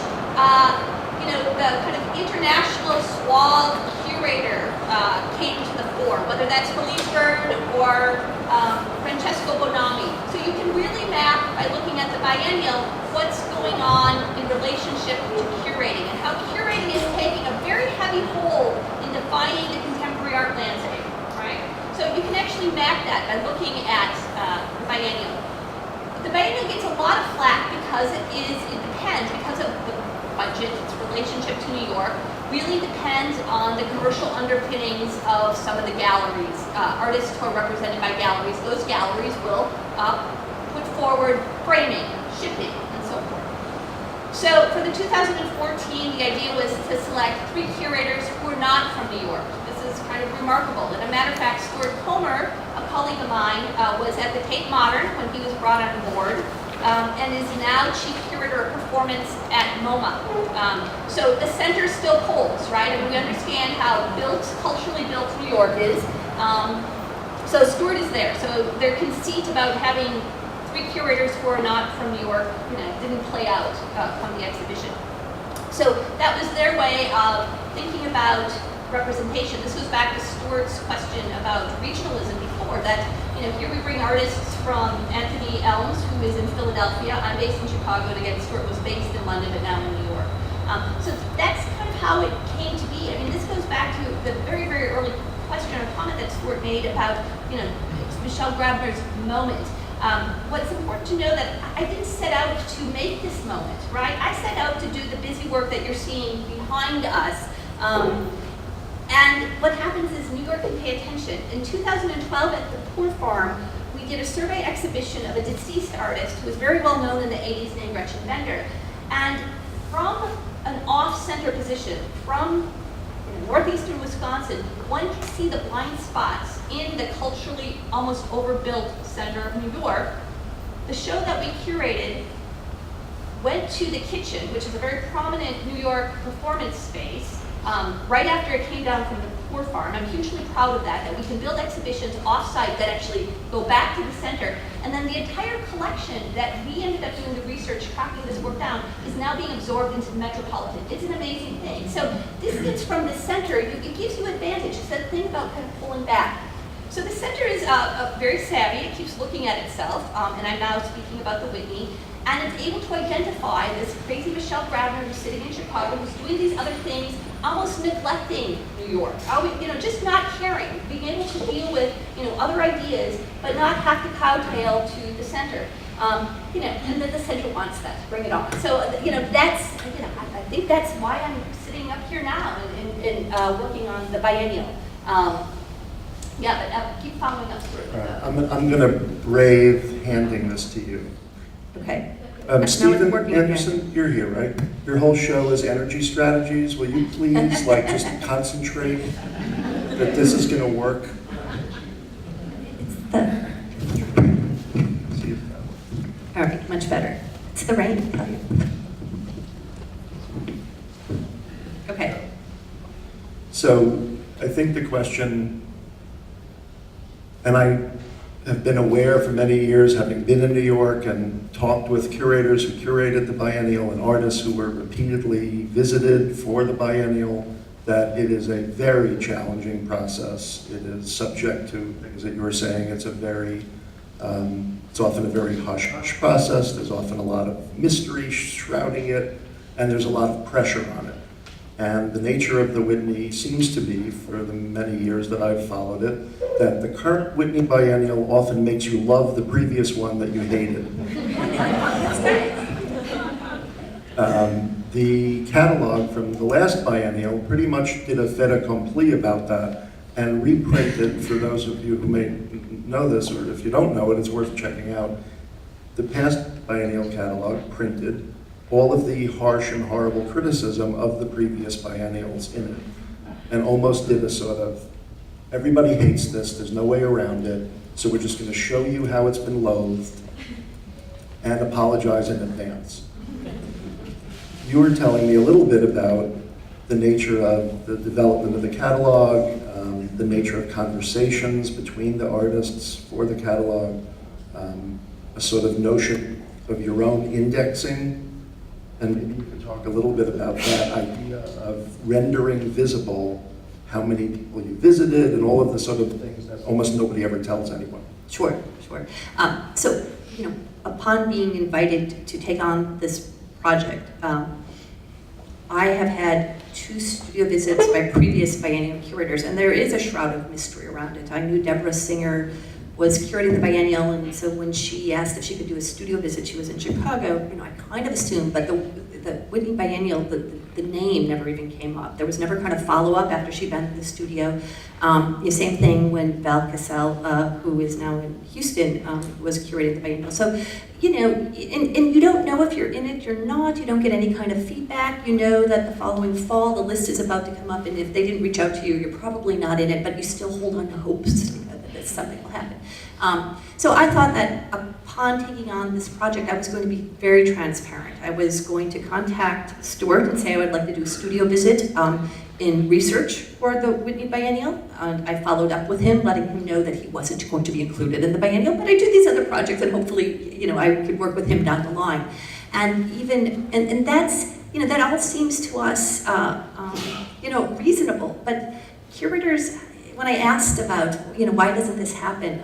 the kind of international suave curator came to the fore, whether that's Felice Bird or Francesco Bonami. So you can really map, by looking at the biennial, what's going on in relationship to curating, and how curating is taking a very heavy hold in defining the contemporary art landscape. So you can actually map that by looking at the biennial. The biennial gets a lot of flack because it depends, because of the budget, its relationship to New York, really depends on the commercial underpinnings of some of the galleries. Artists who are represented by galleries, those galleries will put forward framing, shipping, and so forth. So for the 2014, the idea was to select 3 curators who were not from New York. Is kind of remarkable. And a matter of fact, Stuart Comer, a colleague of mine, was at the Tate Modern when he was brought on board, and is now chief curator of performance at MoMA. So the center still holds, right? And we understand how culturally built New York is. So Stuart is there. So their conceit about having 3 curators who are not from New York, didn't play out from the exhibition. So that was their way of thinking about representation. This goes back to Stuart's question about regionalism before, that here we bring artists from Anthony Elms, who is in Philadelphia. I'm based in Chicago, and again, Stuart was based in London, but now in New York. So that's kind of how it came to be. This goes back to the very, very early question or comment that Stuart made about, Michelle Grabner's moment. What's important to know that I didn't set out to make this moment, right? I set out to do the busy work that you're seeing behind us. And what happens is New York can pay attention. In 2012 at the Poor Farm, we did a survey exhibition of a deceased artist who was very well known in the 80s named Gretchen Bender. And from an off-center position, from Northeastern Wisconsin, one can see the blind spots in the culturally almost overbuilt center of New York. The show that we curated went to the kitchen, which is a very prominent New York performance space, right after it came down from the poor farm. I'm hugely proud of that we can build exhibitions off-site that actually go back to the center. And then the entire collection that we ended up doing the research, tracking this work down, is now being absorbed into the Metropolitan. It's an amazing thing. So distance from the center, it gives you advantage. It's that thing about kind of pulling back. So the center is very savvy. It keeps looking at itself, and I'm now speaking about the Whitney. And it's able to identify this crazy Michelle Grabner who's sitting in Chicago, who's doing these other things, almost neglecting New York. Just not caring, being able to deal with other ideas, but not have to cowtail to the center. And then the center wants that. Bring it on. So that's I think that's why I'm sitting up here now and working on the biennial. But keep following up through. Right. I'm going to brave handing this to you. Okay. Stephen Anderson, you're here, right? Your whole show is energy strategies. Will you please, just concentrate that this is going to work? See if that works. All right, much better. It's the rain. Okay. So I think the question, and I have been aware for many years, having been in New York and talked with curators who curated the biennial and artists who were repeatedly visited for the biennial, that it is a very challenging process. It is subject to things that you were saying. It's often a very hush-hush process. There's often a lot of mystery shrouding it, and there's a lot of pressure on it. And the nature of the Whitney seems to be, for the many years that I've followed it, that the current Whitney Biennial often makes you love the previous one that you hated. The catalog from the last biennial pretty much did a fait accompli about that and reprinted, for those of you who may know this, or if you don't know it, it's worth checking out. The past biennial catalog printed all of the harsh and horrible criticism of the previous biennials in it, and almost did a sort of, everybody hates this, there's no way around it, so we're just going to show you how it's been loathed and apologize in advance. You were telling me a little bit about the nature of the development of the catalog, the nature of conversations between the artists for the catalog, a sort of notion of your own indexing. And maybe you could talk a little bit about that idea of rendering visible how many people you visited and all of the sort of things that almost nobody ever tells anyone. Sure. So, upon being invited to take on this project, I have had 2 studio visits by previous biennial curators, and there is a shroud of mystery around it. I knew Deborah Singer was curating the biennial, and so when she asked if she could do a studio visit, she was in Chicago, I kind of assumed, but the Whitney Biennial, the name never even came up. There was never kind of follow-up after she'd been to the studio. The same thing when Val Cassell, who is now in Houston, was curating the biennial. So, and you don't know if you're in it, you're not, you don't get any kind of feedback. You know that the following fall, the list is about to come up, and if they didn't reach out to you, you're probably not in it, but you still hold on to hopes that something will happen. So I thought that upon taking on this project, I was going to be very transparent. I was going to contact Stuart and say I would like to do a studio visit in research for the Whitney Biennial. I followed up with him, letting him know that he wasn't going to be included in the biennial, but I do these other projects, and hopefully, I could work with him down the line. And that's, that all seems to us, reasonable. But curators, when I asked about, why doesn't this happen?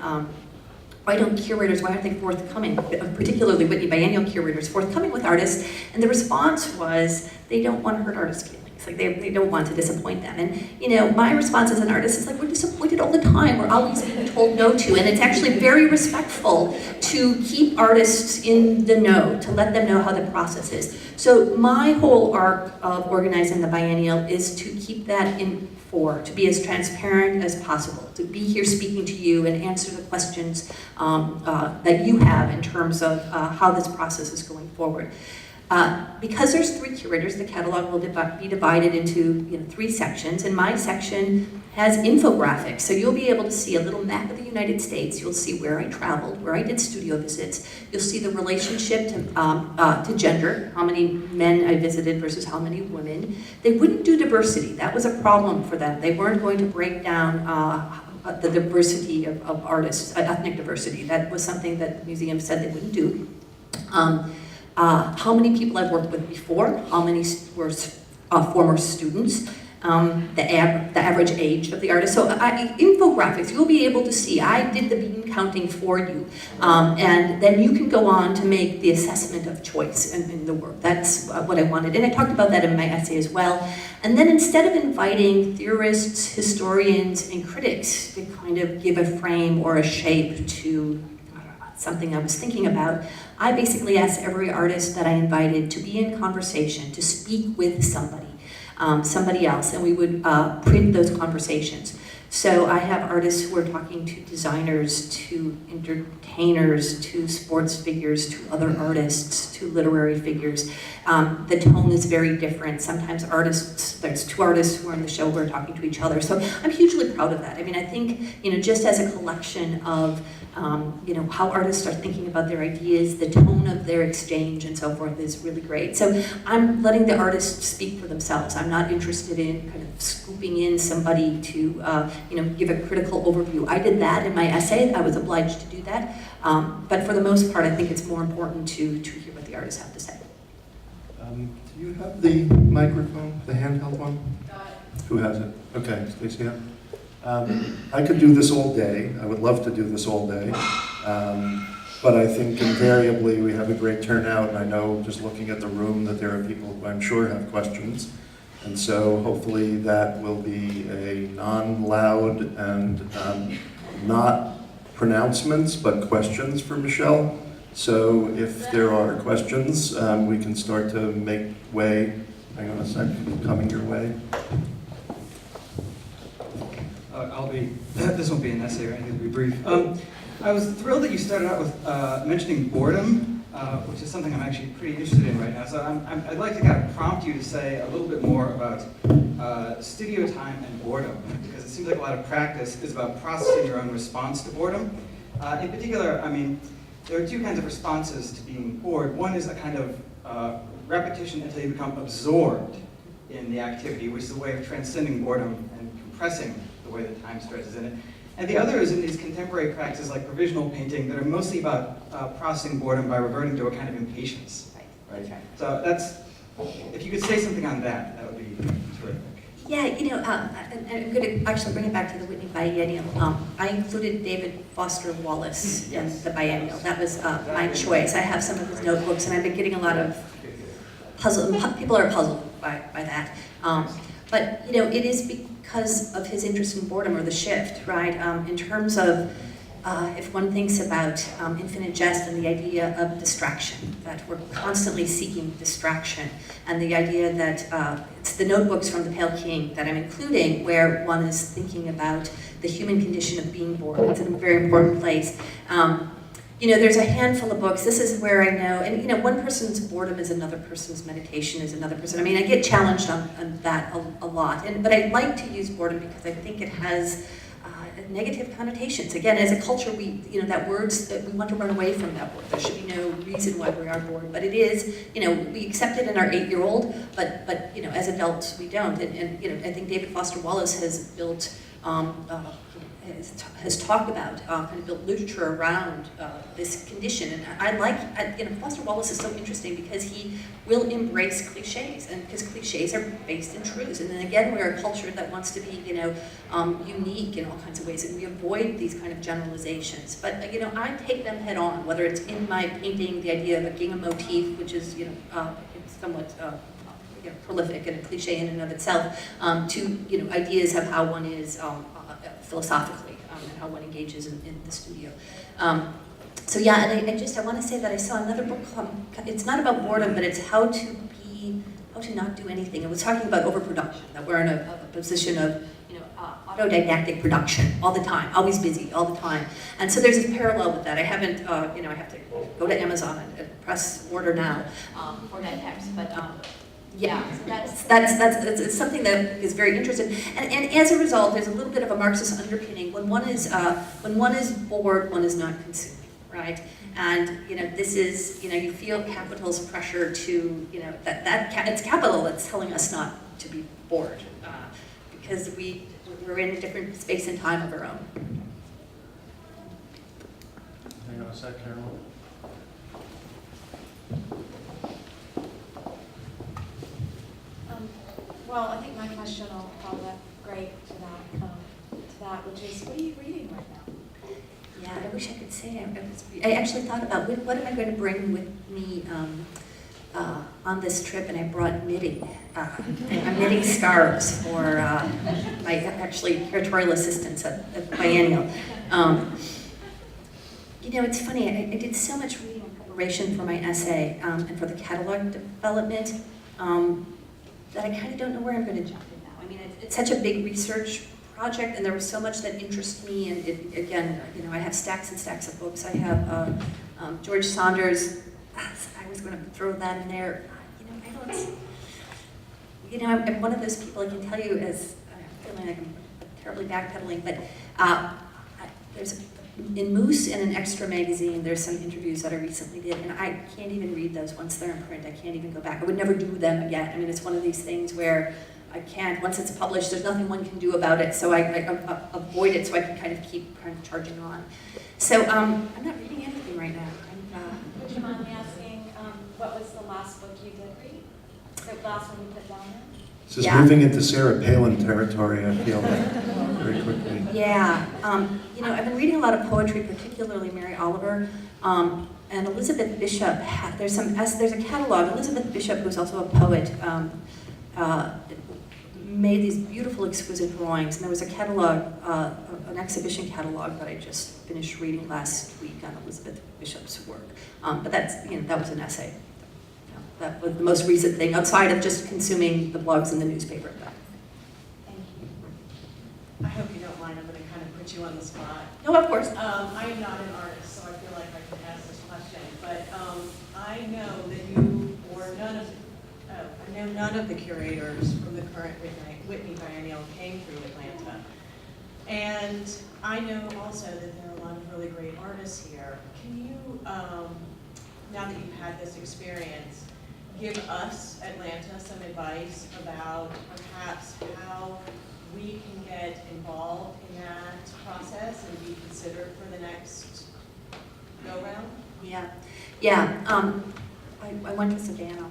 Why aren't they forthcoming, particularly Whitney Biennial curators, forthcoming with artists? And the response was, they don't want to hurt artists' feelings. Like they don't want to disappoint them. And my response as an artist is like, we're disappointed all the time. We're always being told no to. And it's actually very respectful to keep artists in the know, to let them know how the process is. So my whole arc of organizing the biennial is to keep that informed for, to be as transparent as possible, to be here speaking to you and answer the questions that you have in terms of how this process is going forward. Because there's 3 curators, the catalog will be divided into 3 sections, and my section has infographics, so you'll be able to see a little map of the United States. You'll see where I traveled, where I did studio visits. You'll see the relationship to gender, how many men I visited versus how many women. They wouldn't do diversity. That was a problem for them. They weren't going to break down the diversity of artists, ethnic diversity. That was something that the museum said they wouldn't do. How many people I've worked with before, how many were former students, the average age of the artist. So infographics, you'll be able to see, I did the bean counting for you, and then you can go on to make the assessment of choice in the work. That's what I wanted, and I talked about that in my essay as well. And then instead of inviting theorists, historians, and critics to kind of give a frame or a shape to something I was thinking about, I basically asked every artist that I invited to be in conversation, to speak with somebody else, and we would print those conversations. So I have artists who are talking to designers, to entertainers, to sports figures, to other artists, to literary figures. The tone is very different. Sometimes there's 2 artists who are on the show who are talking to each other. So I'm hugely proud of that. I mean, I think, just as a collection of how artists are thinking about their ideas, the tone of their exchange and so forth is really great. So I'm letting the artists speak for themselves. I'm not interested in kind of scooping in somebody to give a critical overview. I did that in my essay. I was obliged to do that. But for the most part, I think it's more important to hear what the artists have to say. Do you have the microphone, the handheld one? Who has it? Okay, Stacey. I could do this all day. I would love to do this all day. But I think invariably we have a great turnout, and I know just looking at the room that there are people who I'm sure have questions. And so hopefully that will be a non-loud and not pronouncements, but questions for Michelle. So if there are questions, we can start to make way. Hang on a second, coming your way. This won't be an essay or anything, it'll be brief. I was thrilled that you started out with mentioning boredom, which is something I'm actually pretty interested in right now. So I'd like to kind of prompt you to say a little bit more about studio time and boredom, because it seems like a lot of practice is about processing your own response to boredom. In particular, I mean, there are 2 kinds of responses to being bored. One is a kind of repetition until you become absorbed in the activity, which is a way of transcending boredom and compressing the way that time stretches in it. And the other is in these contemporary practices like provisional painting that are mostly about processing boredom by reverting to a kind of impatience. Right? So that's, if you could say something on that, that would be terrific. Yeah, I'm going to actually bring it back to the Whitney Biennial. I included David Foster Wallace in the Biennial. That was my choice. I have some of his notebooks, and I've been getting a lot of people are puzzled by that. But it is because of his interest in boredom or the shift, right? In terms of if one thinks about infinite jest and the idea of distraction, that we're constantly seeking distraction, and the idea that it's the notebooks from the Pale King that I'm including, where one is thinking about the human condition of being bored. It's a very important place. There's a handful of books. This is where I know, and one person's boredom is another person's meditation is another person. I mean, I get challenged on that a lot, but I like to use boredom because I think it has negative connotations. Again, as a culture, that words that we want to run away from that word. There should be no reason why we are bored, but it is. We accept it in our 8-year-old, but as adults we don't. And I think David Foster Wallace has built. Has talked about, kind of built literature around this condition. And I like, Foster Wallace is so interesting because he will embrace cliches, and because cliches are based in truths. And then again, we're a culture that wants to be, unique in all kinds of ways, and we avoid these kind of generalizations. But, I take them head on, whether it's in my painting, the idea of a gingham motif, which is, somewhat prolific and a cliche in and of itself, to, ideas of how one is philosophically, and how one engages in the studio. So yeah, and I want to say that I saw another book called, it's not about boredom, but it's how to not do anything. It was talking about overproduction, that we're in a position of, autodidactic production all the time, always busy all the time. And so there's a parallel with that. I haven't, I have to go to Amazon and press order now for that text, but yeah, so that's something that is very interesting. And as a result, there's a little bit of a Marxist underpinning. When one is bored, one is not consuming, right? And this is, you feel capital's pressure to, it's capital that's telling us not to be bored, because we're in a different space and time of our own. Hang on a sec, Carol. Well, I think my question will follow up great to that, which is, what are you reading right now? Yeah, I wish I could say I actually thought about what am I going to bring with me on this trip, and I brought knitting. I'm knitting scarves for my actually curatorial assistants at Biennial. It's funny, I did so much reading in preparation for my essay and for the catalog development that I kind of don't know where I'm going to jump in now. I mean, it's such a big research project, and there was so much that interests me, and again, I have stacks and stacks of books. I have George Saunders. I was going to throw that in there. I'm one of those people, I can tell you, as I'm feeling like I'm terribly backpedaling, but there's in Moose and an Extra magazine, there's some interviews that I recently did, and I can't even read those once they're in print. I can't even go back. I would never do them again. I mean, it's one of these things where I can't, once it's published, there's nothing one can do about it, so I avoid it so I can kind of keep kind of charging on. So I'm not reading anything right now. Would you mind me asking, what was the last book you did read? The last one you put down there? This is moving into Sarah Palin territory, I feel like, very quickly. Yeah, I've been reading a lot of poetry, particularly Mary Oliver, and Elizabeth Bishop. There's a catalog. Elizabeth Bishop, who's also a poet, made these beautiful, exquisite drawings, and there was a catalog, an exhibition catalog that I just finished reading last week on Elizabeth Bishop's work. But that was an essay. That was the most recent thing, outside of just consuming the blogs in the newspaper. Thank you. I hope you don't mind, I'm going to kind of put you on the spot. No, of course. I am not an artist, so I feel like I can ask this question, but I know that you, or I know none of the curators from the current Whitney Biennial came through Atlanta. And I know also that there are a lot of really great artists here. Can you, now that you've had this experience, give us, Atlanta, some advice about perhaps how we can get involved in that process and be considered for the next go-round? Yeah. I went to Savannah.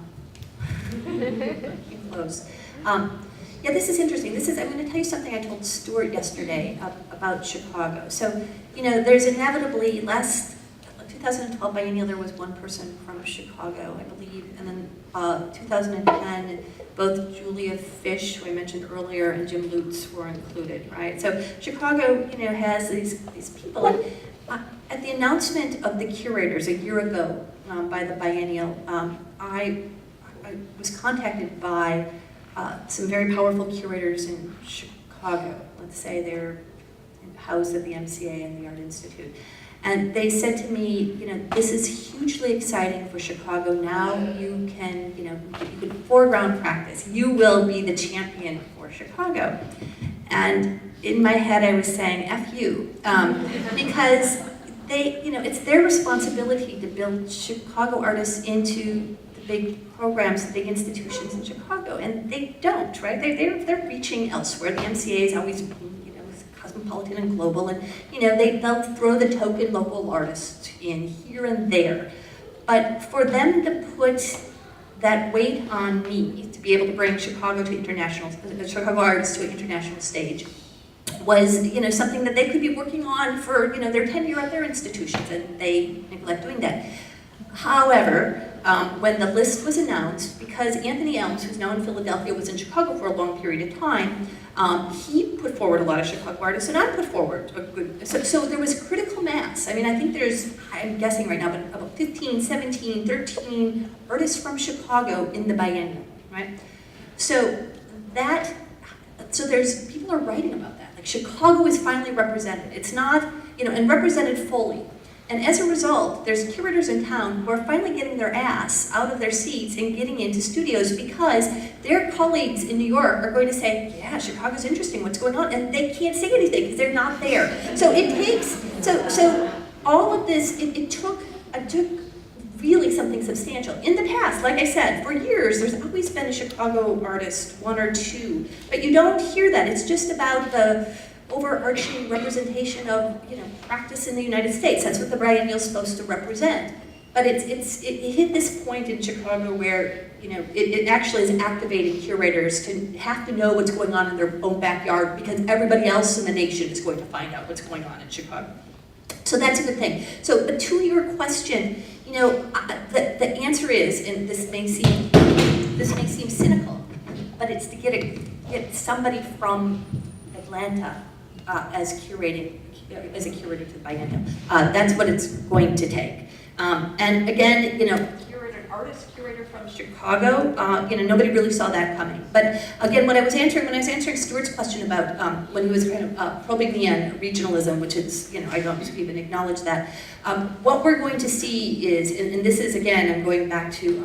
Close. Yeah, this is interesting. I'm going to tell you something I told Stuart yesterday about Chicago. So, there's inevitably 2012 Biennial, there was one person from Chicago, I believe, and then 2010, both Julia Fish, who I mentioned earlier, and Jim Lutz were included, right? So Chicago, has these people. And, at the announcement of the curators a year ago by the Biennial, I was contacted by some very powerful curators in Chicago. Let's say they're housed at the MCA and the Art Institute. And they said to me, this is hugely exciting for Chicago. Now you can, you can foreground practice. You will be the champion for Chicago. And in my head, I was saying, F you, because it's their responsibility to build Chicago artists into the big programs, the big institutions in Chicago, and they don't, right? They're reaching elsewhere. The MCA is always cosmopolitan and global, and they'll throw the token local artist in here and there. But for them to put that weight on me to be able to bring Chicago artists to an international stage was something that they could be working on for their tenure at their institutions, and they neglect doing that. However, when the list was announced, because Anthony Elms, who's now in Philadelphia, was in Chicago for a long period of time, he put forward a lot of Chicago artists, and I put forward a good, so there was critical mass. I mean, I think I'm guessing right now, but about 15, 17, 13 artists from Chicago in the Biennial, right? So people are writing about that. Chicago is finally represented. It's not, and represented fully. And as a result, there's curators in town who are finally getting their ass out of their seats and getting into studios because their colleagues in New York are going to say, yeah, Chicago's interesting, what's going on? And they can't say anything because they're not there. So it takes, so all of this, it took really something substantial. In the past, like I said, for years, there's always been a Chicago artist, one or two, but you don't hear that. It's just about the overarching representation of practice in the United States. That's what the biennial is supposed to represent. But it hit this point in Chicago where it actually is activating curators to have to know what's going on in their own backyard because everybody else in the nation is going to find out what's going on in Chicago. So that's a good thing. So, but to your question, the answer is, and this may seem cynical, but it's to get somebody from Atlanta as a curator to the biennial. That's what it's going to take. And again, curator from Chicago, nobody really saw that coming. But again, when I was answering Stuart's question about when he was kind of probing me on regionalism, which is, I don't even acknowledge that, what we're going to see is, and this is, again, I'm going back to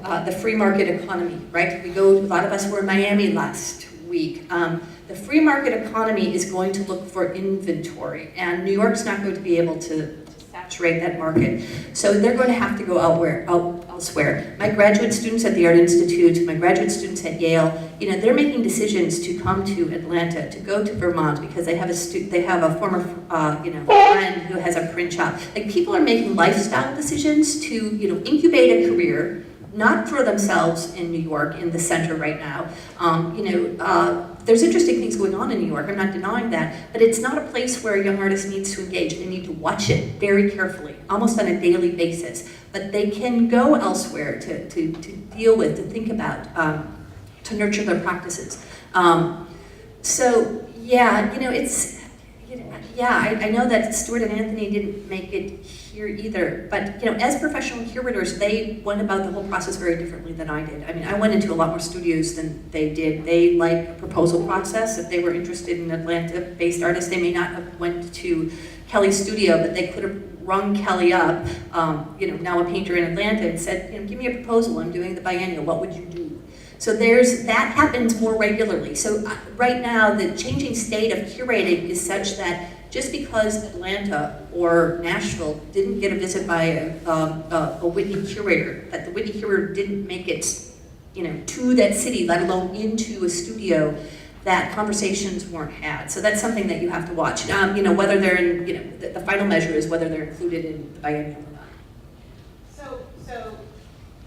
the free market economy, right? A lot of us were in Miami last week. The free market economy is going to look for inventory, and New York's not going to be able to saturate that market. So they're going to have to go elsewhere. My graduate students at the Art Institute, my graduate students at Yale, they're making decisions to come to Atlanta, to go to Vermont, because they have a former friend who has a print shop. Like, people are making lifestyle decisions to incubate a career, not for themselves in New York, in the center right now. There's interesting things going on in New York, I'm not denying that, but it's not a place where a young artist needs to engage. They need to watch it very carefully, almost on a daily basis. But they can go elsewhere to deal with, to think about, to nurture their practices. So, yeah, I know that Stuart and Anthony didn't make it here either, but as professional curators, they went about the whole process very differently than I did. I mean, I went into a lot more studios than they did. They like a proposal process. If they were interested in Atlanta-based artists, they may not have went to Kelly's studio, but they could have rung Kelly up, now a painter in Atlanta, and said, give me a proposal, I'm doing the biennial, what would you do? So that happens more regularly. So right now, the changing state of curating is such that just because Atlanta or Nashville didn't get a visit by a Whitney curator, that the Whitney curator didn't make it, to that city, let alone into a studio, that conversations weren't had. So that's something that you have to watch. Whether they're in, the final measure is whether they're included in the biennial or not. So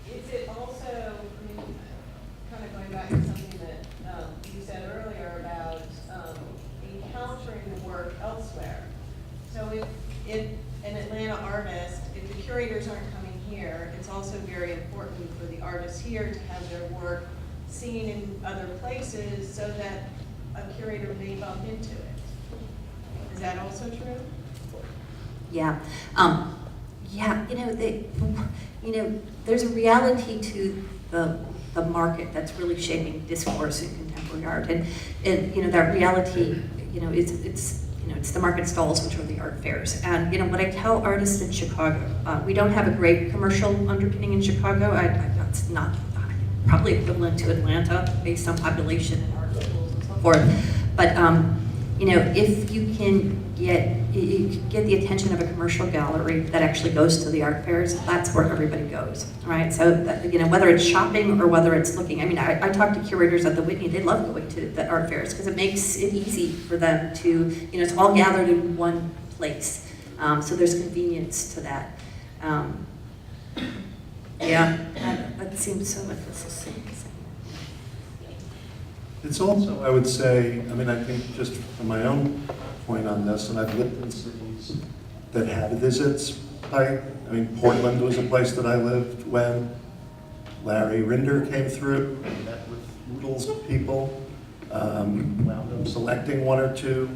is it also, kind of going back to something that you said earlier about encountering the work elsewhere. So if an Atlanta artist, if the curators aren't coming here, it's also very important for the artists here to have their work seen in other places so that a curator may bump into it. Is that also true? Yeah. There's a reality to the market that's really shaping discourse in contemporary art, and that reality, it's the market stalls, which are the art fairs. And what I tell artists in Chicago, we don't have a great commercial underpinning in Chicago. That's not probably equivalent to Atlanta based on population and art schools and so forth. But if you can get the attention of a commercial gallery that actually goes to the art fairs, that's where everybody goes, right? So that, whether it's shopping or whether it's looking. I talk to curators at the Whitney. They love going to the art fairs because it makes it easy for them to, it's all gathered in one place. So there's convenience to that. That seems so like this will see. It's also, I would say, I think just from my own point on this, and I've lived in cities that had visits Portland was a place that I lived when Larry Rinder came through and met with oodles of people, wound up selecting one or two.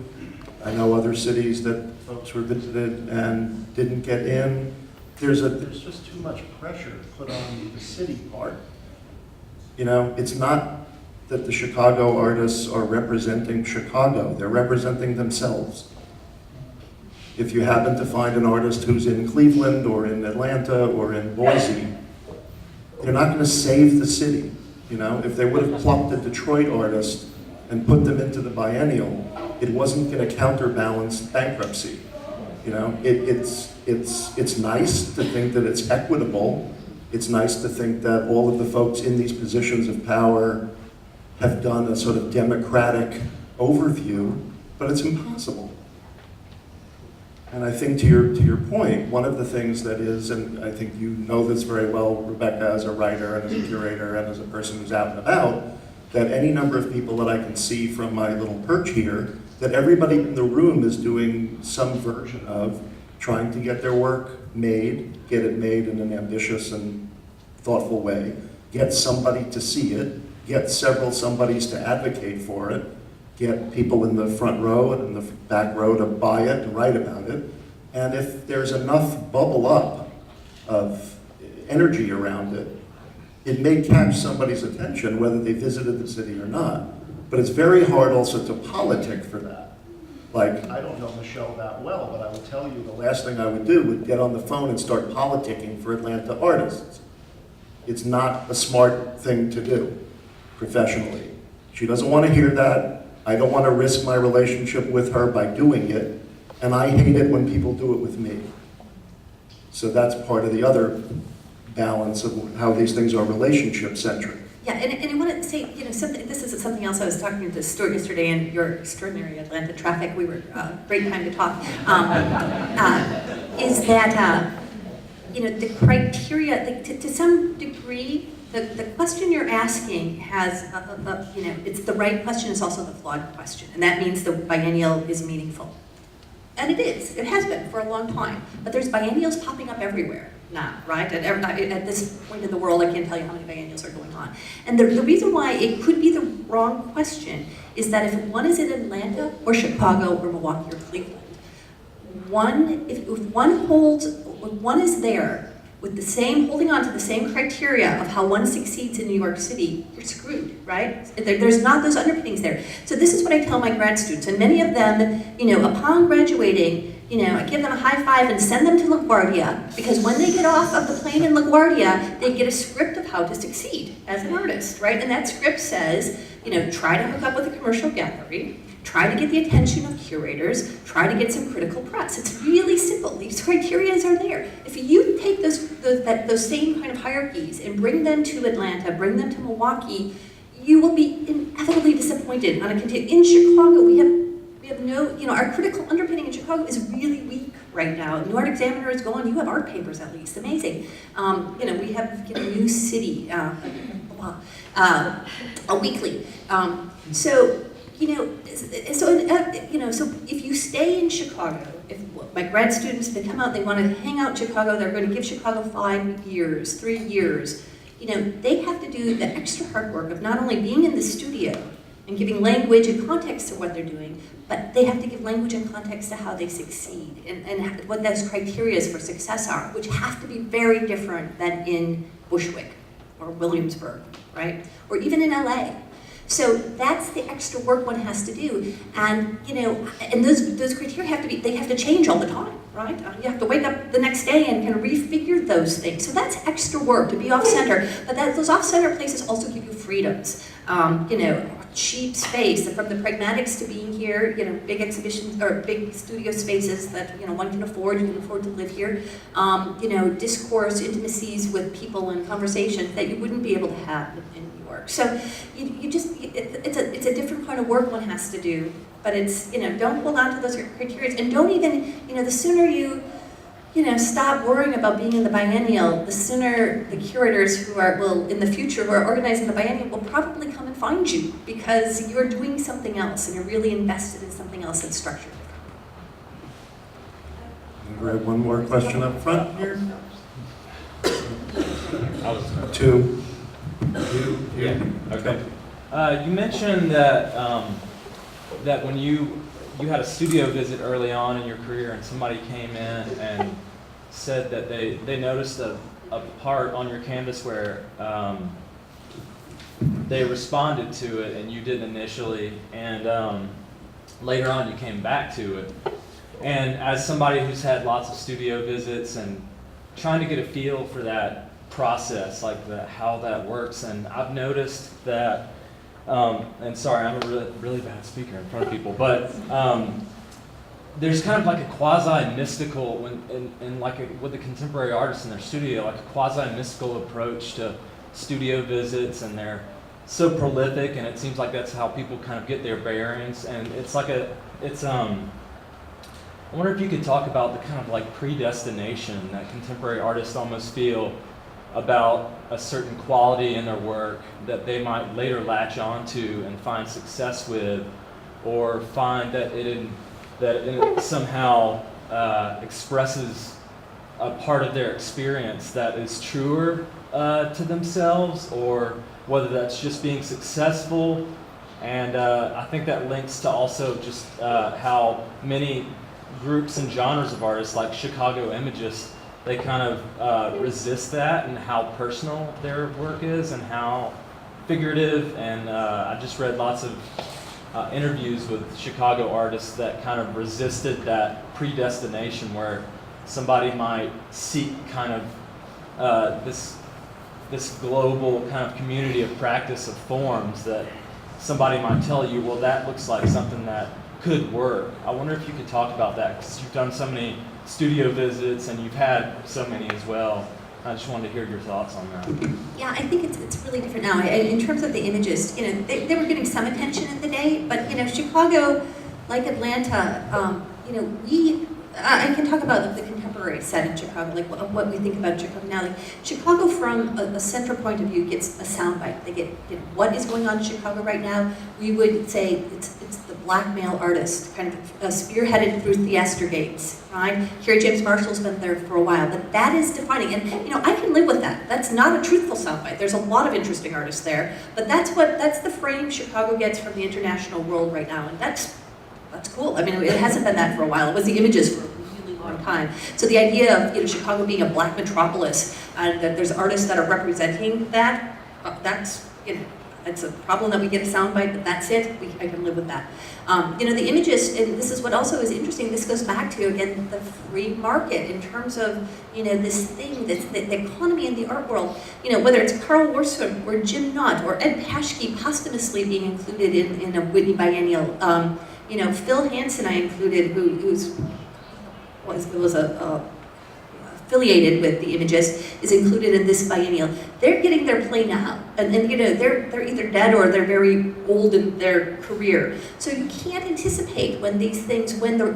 I know other cities that folks were visited and didn't get in. There's just too much pressure put on the city part. It's not that the Chicago artists are representing Chicago. They're representing themselves. If you happen to find an artist who's in Cleveland or in Atlanta or in Boise, they're not going to save the city. You know, if they would have plucked a Detroit artist and put them into the biennial, it wasn't going to counterbalance bankruptcy. You know, it's nice to think that it's equitable. It's nice to think that all of the folks in these positions of power have done a sort of democratic overview, but it's impossible. And I think to your point, one of the things that is, and I think you know this very well, Rebecca, as a writer and as a curator and as a person who's out and about, that any number of people that I can see from my little perch here, that everybody in the room is doing some version of trying to get their work made, get it made in an ambitious and thoughtful way, get somebody to see it, get several somebodies to advocate for it, get people in the front row and in the back row to buy it and write about it. And if there's enough bubble up of energy around it, it may catch somebody's attention whether they visited the city or not. But it's very hard also to politic for that. Like, I don't know Michelle that well, but I will tell you the last thing I would do would get on the phone and start politicking for Atlanta artists. It's not a smart thing to do professionally. She doesn't want to hear that. I don't want to risk my relationship with her by doing it, and I hate it when people do it with me. So that's part of the other balance of how these things are relationship-centric. Yeah, and I want to say, you know, something. This is something else I was talking to Stuart yesterday in your extraordinary Atlanta traffic. We were great time to talk. Is that you know, the criteria, like, to some degree, the question you're asking has, you know, it's the right question. It's also the flawed question, and that means the biennial is meaningful, and it is. It has been for a long time. But there's biennials popping up everywhere now, right? At this point in the world, I can't tell you how many biennials are going on. And the reason why it could be the wrong question is that if one is in Atlanta or Chicago or Milwaukee or Cleveland, if one is there with the same, holding on to the same criteria of how one succeeds in New York City, you're screwed, right? There's not those underpinnings there. So this is what I tell my grad students, and many of them, you know, upon graduating, you know, I give them a high five and send them to LaGuardia, because when they get off of the plane in LaGuardia, they get a script of how to succeed as an artist, right? And that script says, you know, try to hook up with a commercial gallery, try to get the attention of curators, try to get some critical press. It's really simple. These criteria are there. If you take those same kind of hierarchies and bring them to Atlanta, bring them to Milwaukee, you will be inevitably disappointed on a continuum. In Chicago, we have no, you know, our critical underpinning in Chicago is really weak right now. New Art Examiner is gone. You have art papers at least. Amazing. You know, we have, you know, New City, a weekly. So, you know, so if you stay in Chicago, if my grad students, they come out, they want to hang out in Chicago, they're going to give Chicago 5 years, 3 years, you know, they have to do the extra hard work of not only being in the studio and giving language and context to what they're doing, but they have to give language and context to how they succeed and what those criteria for success are, which have to be very different than in Bushwick or Williamsburg, right? Or even in LA. So that's the extra work one has to do, and you know, and those criteria have to change all the time, right? You have to wake up the next day and kind of refigure those things. So that's extra work to be off-center, but those off-center places also give you freedoms. You know, cheap space, from the pragmatics to being here, you know, big exhibitions or big studio spaces that, you know, one can afford, you can afford to live here. You know, discourse, intimacies with people and conversations that you wouldn't be able to have in New York. So it's a different kind of work one has to do, but it's, you know, don't hold on to those criteria, and don't even, you know, the sooner you know, stop worrying about being in the biennial, the sooner the curators will in the future, who are organizing the biennial, will probably come and find you, because you're doing something else and you're really invested in something else that's structured. We have one more question up front here. Two. Yeah. Okay. You mentioned that that when you had a studio visit early on in your career, and somebody came in and said that they noticed a part on your canvas where they responded to it and you didn't initially, and later on you came back to it. And as somebody who's had lots of studio visits and trying to get a feel for that process, like how that works, and I've noticed that, and sorry, I'm a really bad speaker in front of people, but there's kind of like a quasi-mystical, with the contemporary artists in their studio, like a quasi-mystical approach to studio visits, and they're so prolific, and it seems like that's how people kind of get their bearings, and I wonder if you could talk about the kind of like predestination that contemporary artists almost feel about a certain quality in their work that they might later latch onto and find success with, or find that it somehow expresses a part of their experience that is truer to themselves, or whether that's just being successful. And I think that links to also just how many groups and genres of artists, like Chicago Imagists, they kind of resist that, and how personal their work is and how figurative. And I just read lots of interviews with Chicago artists that kind of resisted that predestination, where somebody might seek kind of this global kind of community of practice of forms that somebody might tell you, well, that looks like something that could work. I wonder if you could talk about that, because you've done so many studio visits and you've had so many as well. I just wanted to hear your thoughts on that. Yeah, I think it's really different now. In terms of the Imagists, they were getting some attention in the day, but Chicago, like Atlanta, I can talk about the contemporary set in Chicago, like what we think about Chicago now. Like Chicago, from a center point of view, gets a soundbite. They get what is going on in Chicago right now. We would say it's the black male artist, kind of spearheaded through Theaster Gates, right? Here, James Marshall's been there for a while, but that is defining. And I can live with that. That's not a truthful soundbite. There's a lot of interesting artists there, but that's the frame Chicago gets from the international world right now, and that's cool. I mean, it hasn't been that for a while. It was the Images for a really long time. So the idea of Chicago being a black metropolis, and that there's artists that are representing that, that's it's a problem that we get a soundbite, but that's it. I can live with that. The Images, and this is what also is interesting. This goes back to, again, the free market in terms of this thing that's the economy in the art world. Whether it's Carl Worsum or Jim Knott or Ed Paschke posthumously being included in a Whitney Biennial. Phil Hansen I included, who was affiliated with the Images, is included in this biennial. They're getting their play now, and they're either dead or they're very old in their career. So you can't anticipate when the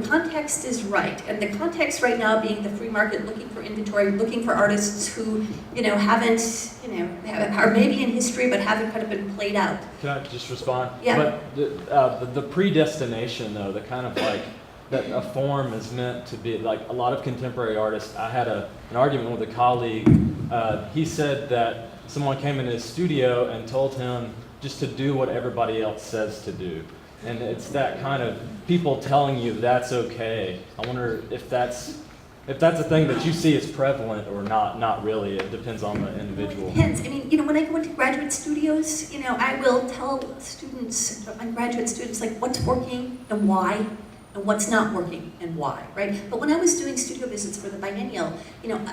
context is right, and the context right now being the free market, looking for inventory, looking for artists who are maybe in history but haven't kind of been played out. Can I just respond? Yeah. But the predestination, though, the kind of like that a form is meant to be, like a lot of contemporary artists. I had an argument with a colleague. He said that someone came in his studio and told him just to do what everybody else says to do. And it's that kind of people telling you that's okay. I wonder if that's a thing that you see as prevalent or not. Not really. It depends on the individual. It depends. I mean, when I go into graduate studios, I will tell my graduate students, like, what's working and why, and what's not working and why, right? But when I was doing studio visits for the biennial,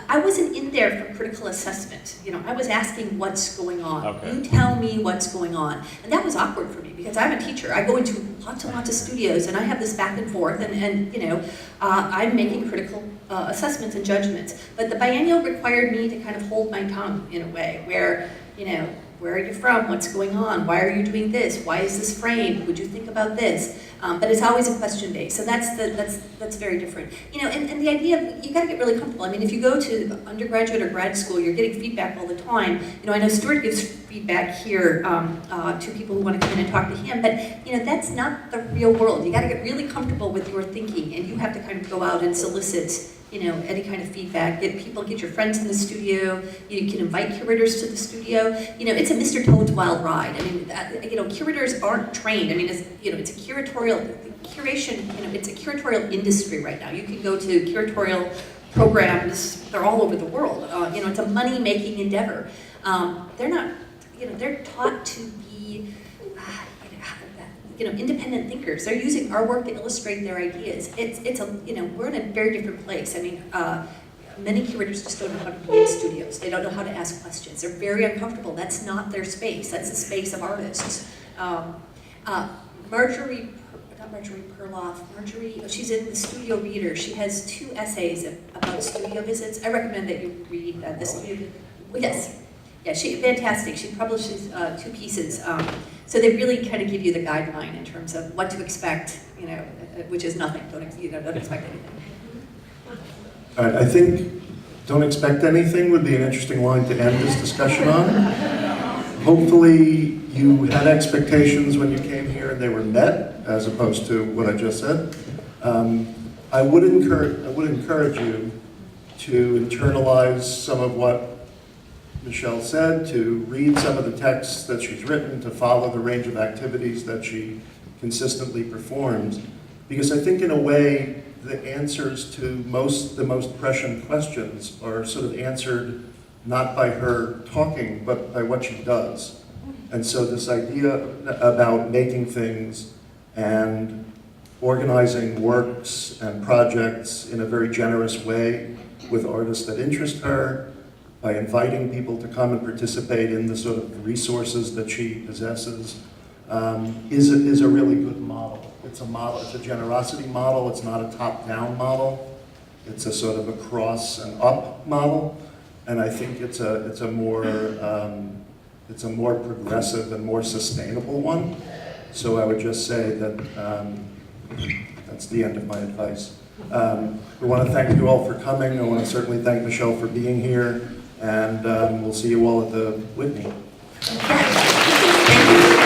I wasn't in there for critical assessment. I was asking what's going on. Okay. You tell me what's going on. And that was awkward for me because I'm a teacher. I go into lots and lots of studios and I have this back and forth and I'm making critical assessments and judgments. But the biennial required me to kind of hold my tongue in a way where, where are you from? What's going on? Why are you doing this? Why is this framed? Would you think about this? But it's always a question based, so that's very different. And the idea of, you got to get really comfortable. I mean, if you go to undergraduate or grad school, you're getting feedback all the time. I know Stuart gives feedback here to people who want to come in and talk to him, but that's not the real world. You got to get really comfortable with your thinking, and you have to kind of go out and solicit any kind of feedback. Get your friends in the studio. You can invite curators to the studio. It's a Mr. Toad's Wild Ride. I mean, curators aren't trained. I mean, it's a curatorial curation. It's a curatorial industry right now. You can go to curatorial programs. They're all over the world. It's a money-making endeavor. They're not they're taught to be, independent thinkers. They're using our work to illustrate their ideas. We're in a very different place. I mean, many curators just don't know how to be in studios. They don't know how to ask questions. They're very uncomfortable. That's not their space. That's the space of artists. Marjorie Perloff. She's in the Studio Reader. She has 2 essays about studio visits. I recommend that you read the studio. Yes. Yeah, she's fantastic. She publishes 2 pieces. So they really kind of give you the guideline in terms of what to expect, which is nothing. Don't expect anything. All right, I think don't expect anything would be an interesting line to end this discussion on. Hopefully you had expectations when you came here and they were met, as opposed to what I just said. I would encourage you to internalize some of what Michelle said, to read some of the texts that she's written, to follow the range of activities that she consistently performs. Because I think in a way, the answers to the most prescient questions are sort of answered not by her talking, but by what she does. And so this idea about making things and organizing works and projects in a very generous way with artists that interest her, by inviting people to come and participate in the sort of resources that she possesses, is a really good model. It's a model, it's a generosity model, it's not a top-down model. It's a sort of a cross and up model. And I think it's a more progressive and more sustainable one. So I would just say that that's the end of my advice. We want to thank you all for coming. I want to certainly thank Michelle for being here. And we'll see you all at the Whitney. Thank you.